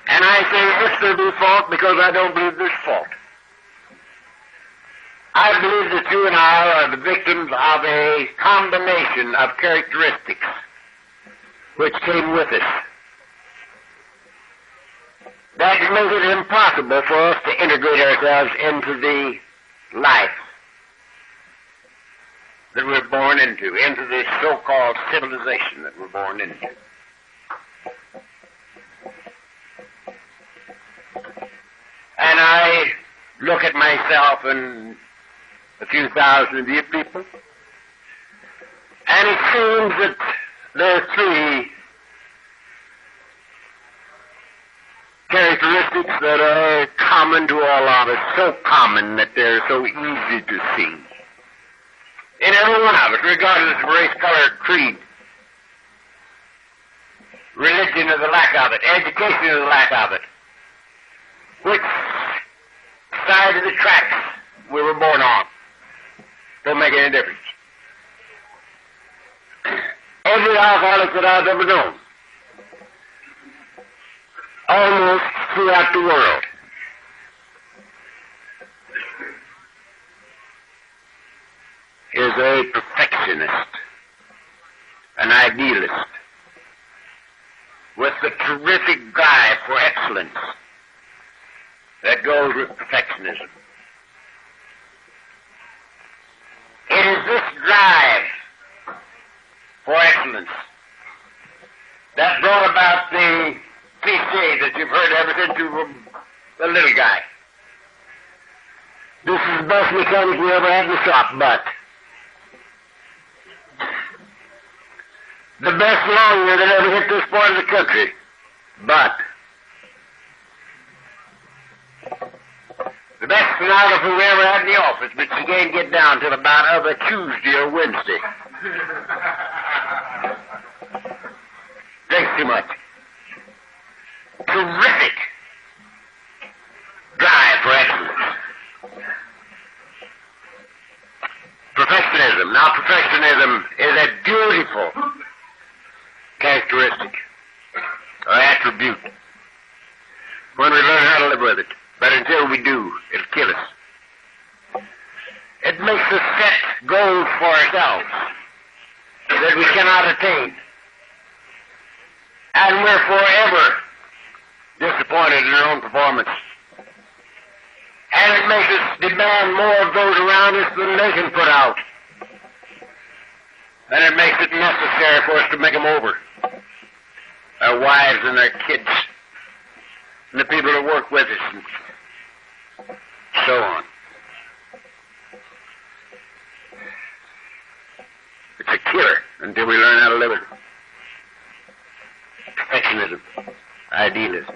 And I say if there be fault because I don't believe there's fault. I believe that you and I are the victims of a combination of characteristics which came with us that make it impossible for us to integrate ourselves into the life that we're born into this so-called civilization that we're born into. And I look at myself and a few thousand of you people, and it seems that there are three characteristics that are common to all of us, so common that they're so easy to see. In every one of us, regardless of race, color, creed, religion or the lack of it, education or the lack of it, which side of the tracks we were born on. Don't make any difference. Every alcoholic that I've ever known, almost throughout the world, is a perfectionist, an idealist, with the terrific drive for excellence that goes with perfectionism. It is this drive for excellence that brought about the cliché that you've heard ever since you were a little guy. This is the best mechanic we ever had in the shop, but the best lawyer that ever hit this part of the country, but the best stenographer we ever had in the office, but she can't get down till about other Tuesday or Wednesday. Thanks too much. Terrific drive for excellence. Perfectionism. Now, perfectionism is a beautiful characteristic or attribute when we learn how to live with it. But until we do, it'll kill us. It makes us set goals for ourselves that we cannot attain. And we're forever disappointed in our own performance. And it makes us demand more of those around us than they can put out. And it makes it necessary for us to make them over. Our wives and our kids, and the people that work with us, and so on. It's a killer until we learn how to live it. Perfectionism, idealism.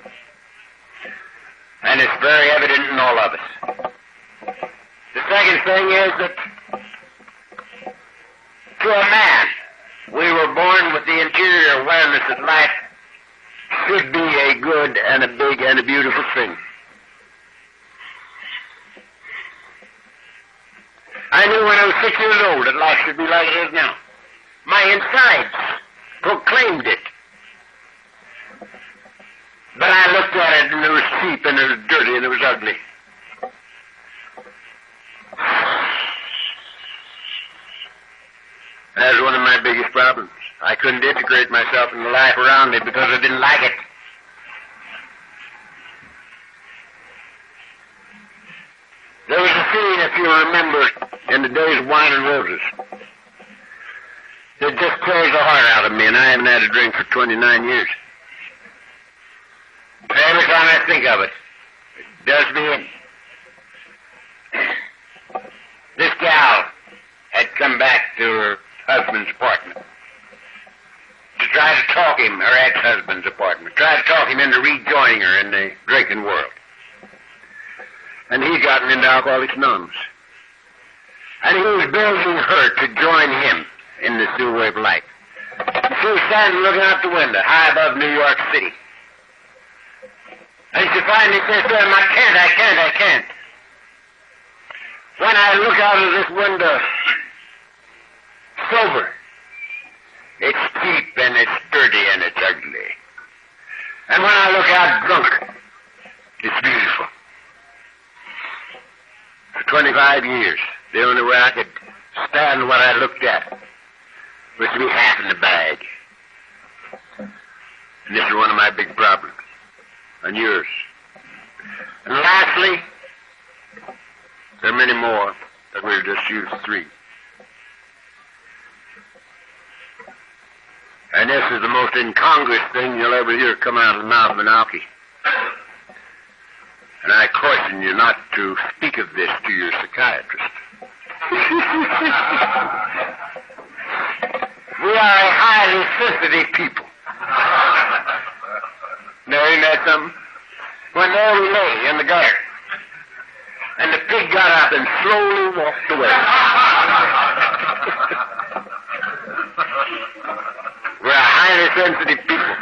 And it's very evident in all of us. The second thing is that to a man, we were born with the interior awareness that life should be a good and a big and a beautiful thing. I knew when I was 6 years old that life should be like it is now. My insides proclaimed it. But I looked at it and it was cheap and it was dirty and it was ugly. my biggest problems. I couldn't integrate myself in the life around me because I didn't like it. There was a scene, if you remember, in the days of Wine and Roses. It just tears the heart out of me, and I haven't had a drink for 29 years. Every time I think of it, it does me in. This gal had come back to her husband's apartment to try to talk him, her ex-husband's apartment, try to talk him into rejoining her in the drinking world. And he'd gotten into Alcoholics Anonymous. And he was begging her to join him in this new way of life. She was standing looking out the window, high above New York City. And she finally says to him, I can't. When I look out of this window, sober, it's cheap and it's dirty and it's ugly. And when I look out drunk, it's beautiful. For 25 years, the only way I could stand what I looked at was to be half in the bag. And this is one of my big problems, and yours. And lastly, there are many more, but we'll just use 3. And this is the most incongruous thing you'll ever hear come out of the mouth of an alkie. And I caution you not to speak of this to your psychiatrist. We are a highly sensitive people. Now, ain't that something? When there we lay in the gutter, and the pig got up and slowly walked away. We're a highly sensitive people.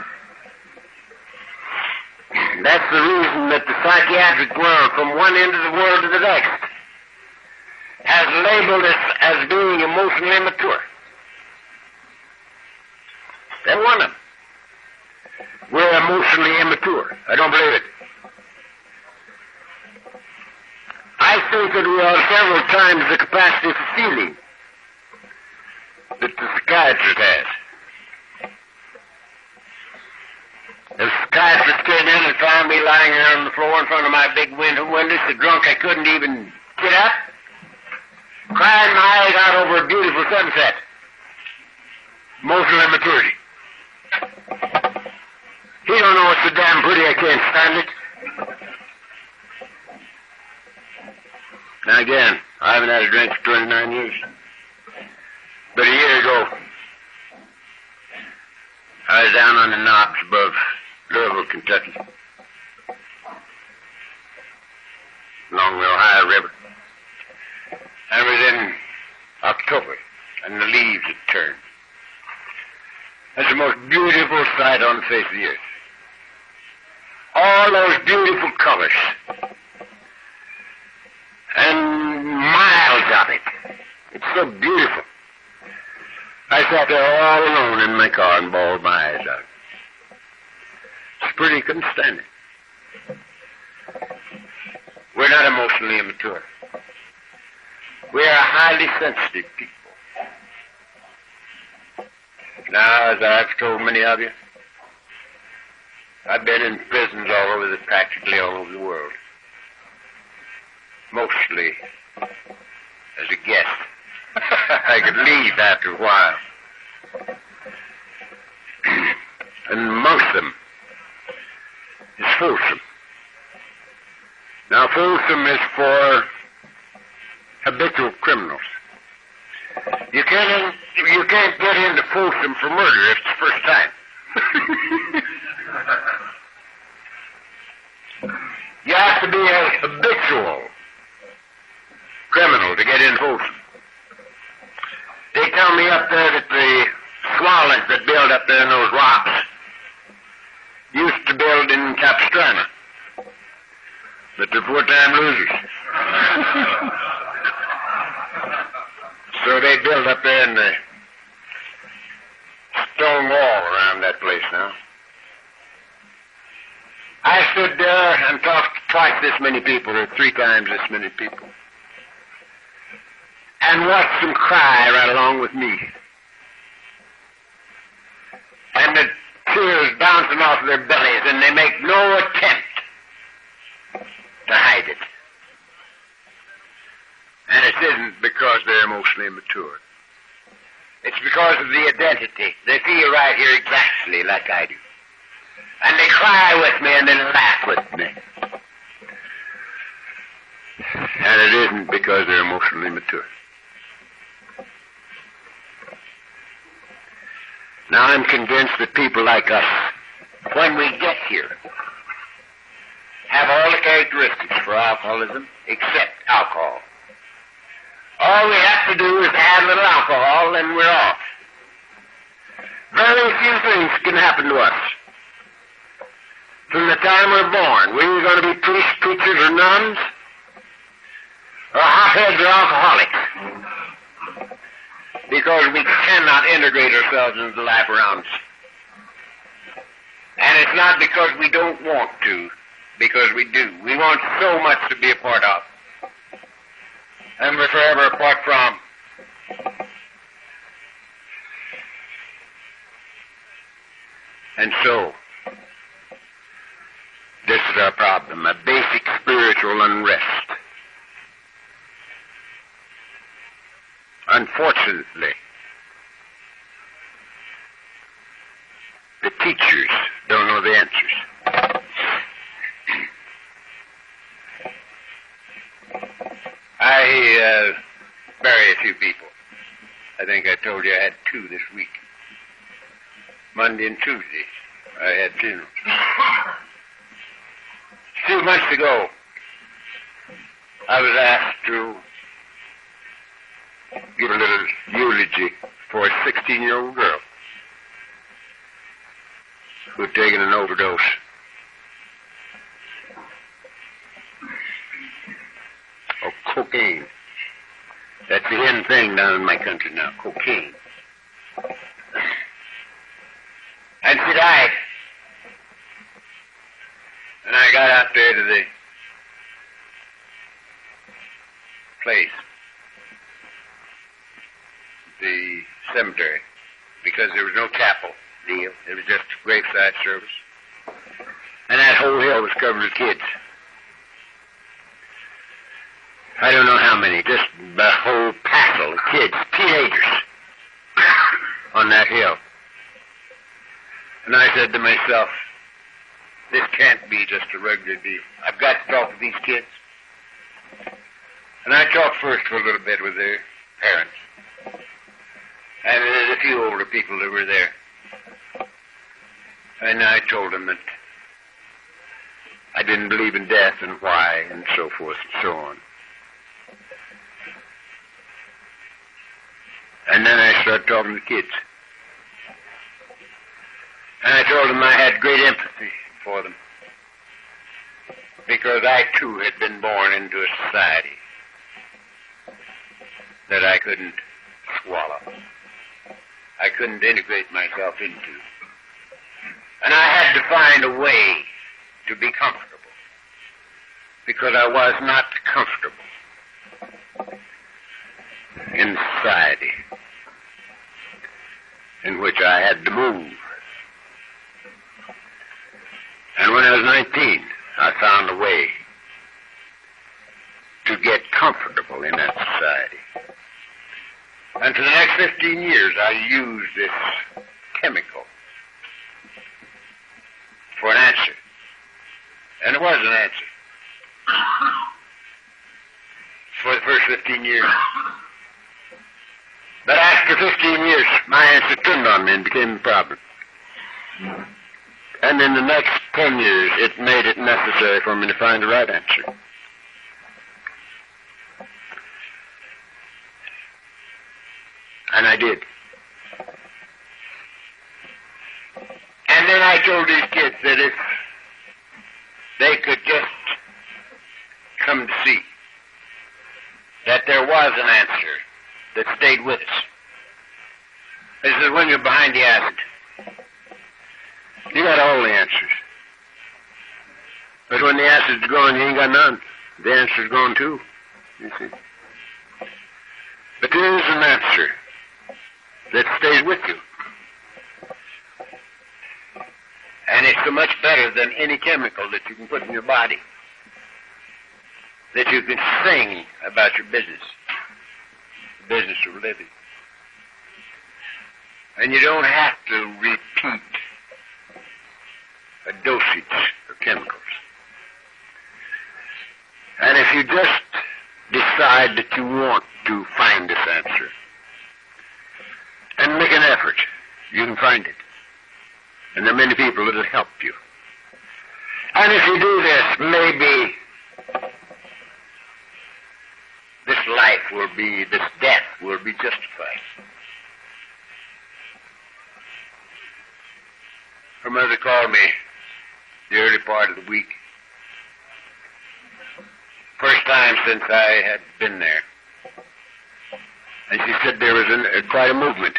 That's the reason that the psychiatric world, from one end of the world to the next, has labeled us as being emotionally immature. They're one of them. We're emotionally immature. I don't believe it. I think that we have several times the capacity for feeling that the psychiatrist has. The psychiatrist came in and found me lying there on the floor in front of my big window so drunk I couldn't even get up, crying my eyes out over a beautiful sunset. Emotional immaturity. He don't know it's so damn pretty I can't stand it. Now again, I haven't had a drink for 29 years. But a year ago, I was down on the knobs above Louisville, Kentucky, along the Ohio River. And it was in October, and the leaves had turned. That's the most beautiful sight on the face of the earth. All those beautiful colors. And miles of it. It's so beautiful. I sat there all alone in my car and bawled my eyes out. It's pretty, couldn't stand it. We're not emotionally immature. We are highly sensitive people. Now, as I've told many of you, I've been in prisons practically all over the world. Mostly as a guest. I could leave after a while. And most of them is Folsom. Now, Folsom is for habitual criminals. You can't get into Folsom for murder if it's the first time. You have to be a habitual criminal to get in Folsom. They tell me up there that the swallows that build up there in those rocks used to build in Capistrano, but they're four-time losers. So they build up there in the stone wall around that place now. I stood there and talked to twice this many people, or 3 times this many people, and watched them cry right along with me. and the tears bouncing off their bellies, and they make no attempt to hide it. And it isn't because they're emotionally immature. It's because of the identity. They feel right here exactly like I do. And they cry with me and they laugh with me. And it isn't because they're emotionally mature. Now I'm convinced that people like us, when we get here, have all the characteristics for alcoholism except alcohol. All we have to do is add a little alcohol and we're off. Very few things can happen to us. From the time we're born, we're going to be priests, preachers, or nuns, or hotheads or alcoholics. Because we cannot integrate ourselves into the life around us. And it's not because we don't want to, because we do. We want so much to be a part of. And we're forever apart from. And so, this is our problem, a basic spiritual unrest. Unfortunately, the teachers don't know the answers. I bury a few people. I think I told you I had 2 this week. Monday and Tuesday, I had funerals. 2 months ago, I was asked to give a little eulogy for a 16-year-old girl who had taken an overdose. Of cocaine. That's the in thing down in my country now, cocaine. And she died. And I got out there to the place, the cemetery, because there was no chapel deal. It was just graveside service. And that whole hill was covered with kids. I don't know how many, just the whole passel of kids, teenagers, on that hill. And I said to myself, this can't be just a regular deal. I've got to talk to these kids. And I talked first for a little bit with their parents. And there's a few older people that were there. And I told them that I didn't believe in death and why and so forth and so on. And then I started talking to the kids. And I told them I had great empathy for them. Because I, too, had been born into a society that I couldn't swallow. I couldn't integrate myself into. And I had to find a way to be comfortable. Because I was not comfortable in society in which I had to move. And when I was 19, I found a way to get comfortable in that society. And for the next 15 years, I used this chemical for an answer. And it was an answer. For the first 15 years. But after 15 years, my answer turned on me and became the problem. And in the next 10 years, it made it necessary for me to find the right answer. And I did. And then I told these kids that if they could just come to see that there was an answer that stayed with us. This is when you're behind the acid. You got all the answers. But when the acid's gone, you ain't got none. The answer's gone too, you see. But there is an answer that stays with you. And it's so much better than any chemical that you can put in your body, that you can sing about your business, the business of living. And you don't have to repeat a dosage of chemicals. And if you just decide that you want to find this answer and make an effort, you can find it. And there are many people that will help you. And if you do this, maybe this death will be justified. Her mother called me the early part of the week. First time since I had been there. And she said there was quite a movement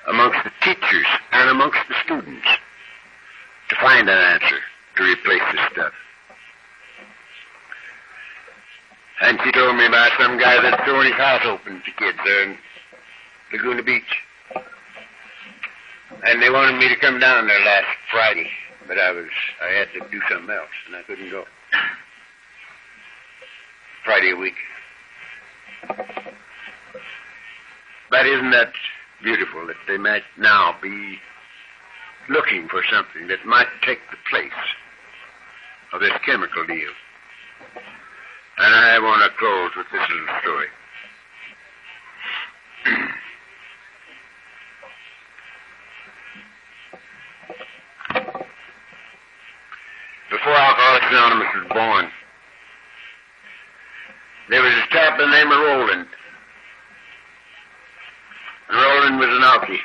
amongst the teachers and amongst the students to find an answer to replace this stuff. And she told me about some guy that's throwing his house open to kids there in Laguna Beach. And they wanted me to come down there last Friday, but I had to do something else, and I couldn't go. Friday a week. But isn't that beautiful that they might now be looking for something that might take the place of this chemical deal? And I want to close with this little story. Before Alcoholics Anonymous was born, there was a chap by the name of Roland. And Roland was an alkie.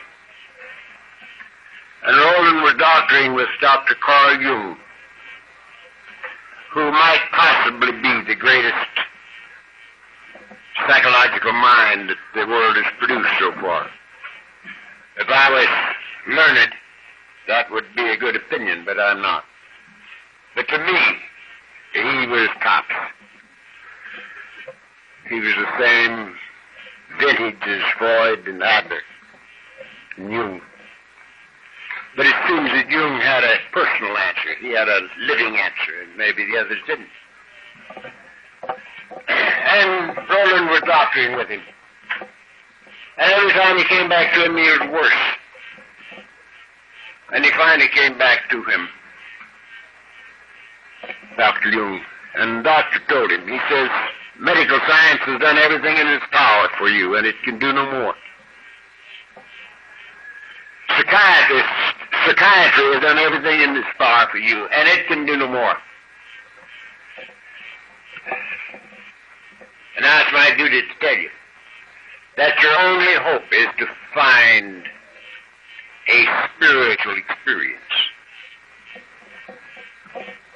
And Roland was doctoring with Dr. Carl Jung, who might possibly be the greatest psychological mind that the world has produced so far. If I was learned, that would be a good opinion, but I'm not. But to me, he was top. He was the same vintage as Freud and Adler and Jung. But it seems that Jung had a personal answer. He had a living answer, and maybe the others didn't. And Roland was doctoring with him. And every time he came back to him, he was worse. And he finally came back to him, Dr. Jung. And the doctor told him, he says, medical science has done everything in its power for you, and it can do no more. Psychiatry has done everything in its power for you, and it can do no more. And now it's my duty to tell you that your only hope is to find a spiritual experience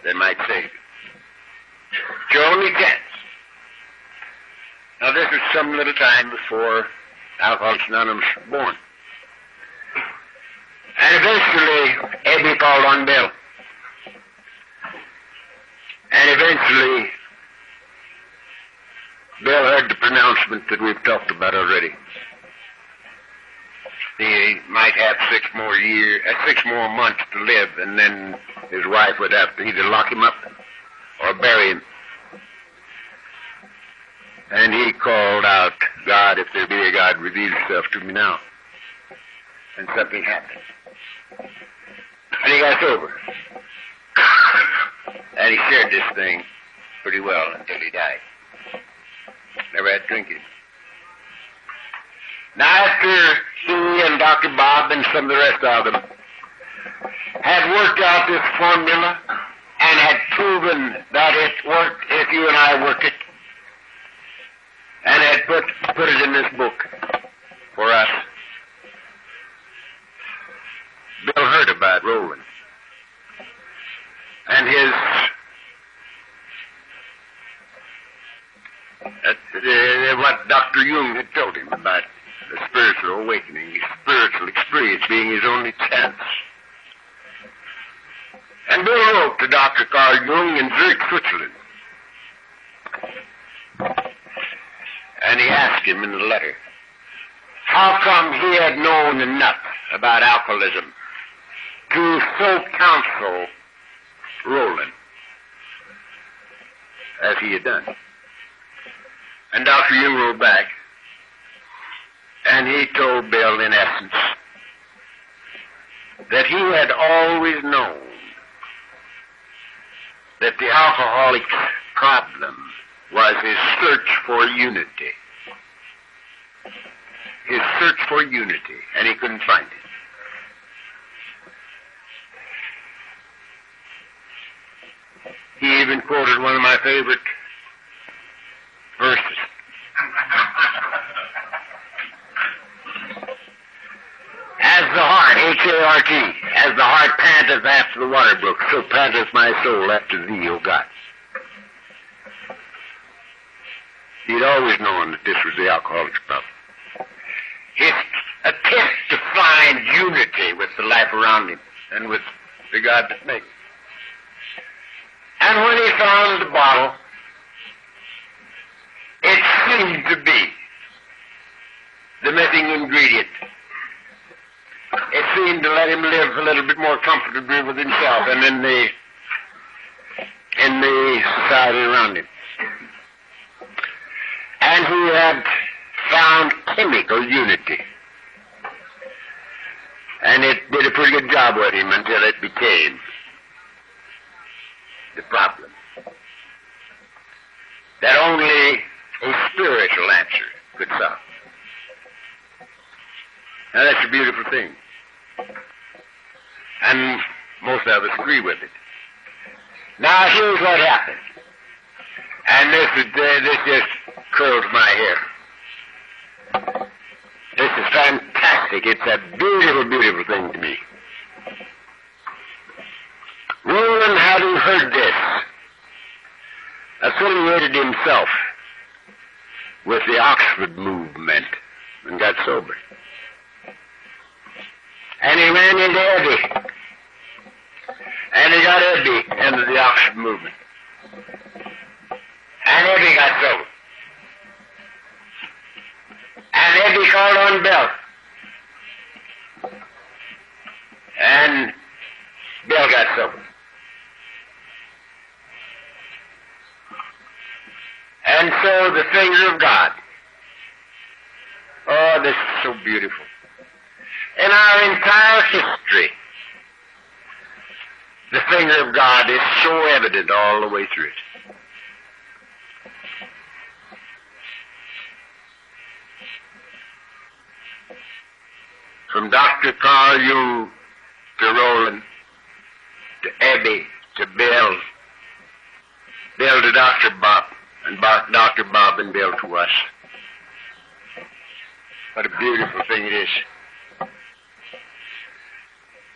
that might save you. It's your only chance. Now, this was some little time before Alcoholics Anonymous was born. And eventually, Eddie called on Bill. And eventually, Bill heard the pronouncement that we've talked about already. He might have 6 more months to live, and then his wife would have to either lock him up or bury him. And he called out, God, if there be a God, reveal yourself to me now. And something happened. And he got sober. And he shared this thing pretty well until he died. Never had drinking. Now, after he and Dr. Bob and some of the rest of them had worked out this formula and had proven that it worked if you and I work it, and had put it in this book for us, Bill heard about Roland and what Dr. Jung had told him about the spiritual awakening, his spiritual experience being his only chance. And Bill wrote to Dr. Carl Jung in Zurich, Switzerland. And he asked him in the letter, how come he had known enough about alcoholism to so counsel Roland as he had done. And Dr. Jung wrote back, and he told Bill, in essence, that he had always known that the alcoholic's problem was his search for unity. His search for unity, and he couldn't find it. He even quoted one of my favorite verses. As the heart, H-A-R-T, as the heart panteth after the water brook, so panteth my soul after thee, O God. He'd always known that this was the alcoholic's problem. His attempt to find unity with the life around him and with the God that made him. And when he found the bottle, it seemed to be the missing ingredient. It seemed to let him live a little bit more comfortably with himself and in the society around him. And he had found chemical unity. And it did a pretty good job with him until it became the problem that only a spiritual answer could solve. Now that's a beautiful thing. And most of us agree with it. Now here's what happened. And this just curls my hair. This is fantastic. It's a beautiful, beautiful thing to me. Roland, having heard this, affiliated himself with the Oxford movement and got sober. And he ran into Eddie. And he got Eddie into the Oxford movement. And Eddie got sober. And Eddie called on Bill. And Bill got sober. And so the finger of God. Oh, this is so beautiful. In our entire history, the finger of God is so evident all the way through it. From Dr. Carl Jung to Roland, to Eddie, to Bill to Dr. Bob, and Dr. Bob and Bill to us. What a beautiful thing it is.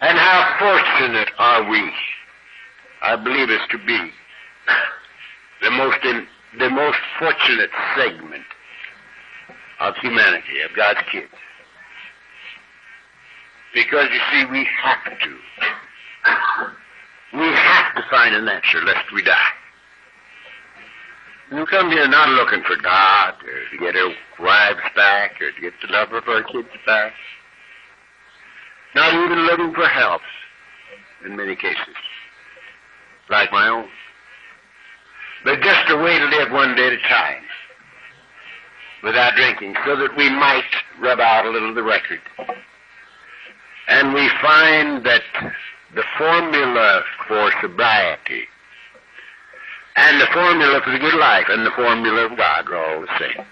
And how fortunate are we, I believe us to be, the most fortunate segment of humanity, of God's kids. Because, you see, we have to find an answer lest we die. We come here not looking for God, or to get our wives back, or to get the love of our kids back. Not even looking for help, in many cases, like my own. But just a way to live one day at a time, without drinking, so that we might rub out a little of the record. And we find that the formula for sobriety and the formula for the good life and the formula of God are all the same.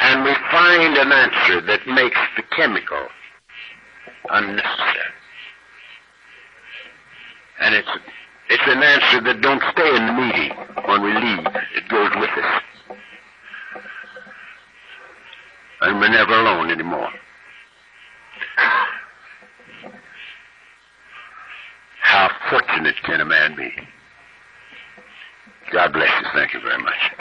And we find an answer that makes the chemical unnecessary. And it's an answer that don't stay in the meeting when we leave. It goes with us. And we're never alone anymore. How fortunate can a man be? God bless you. Thank you very much.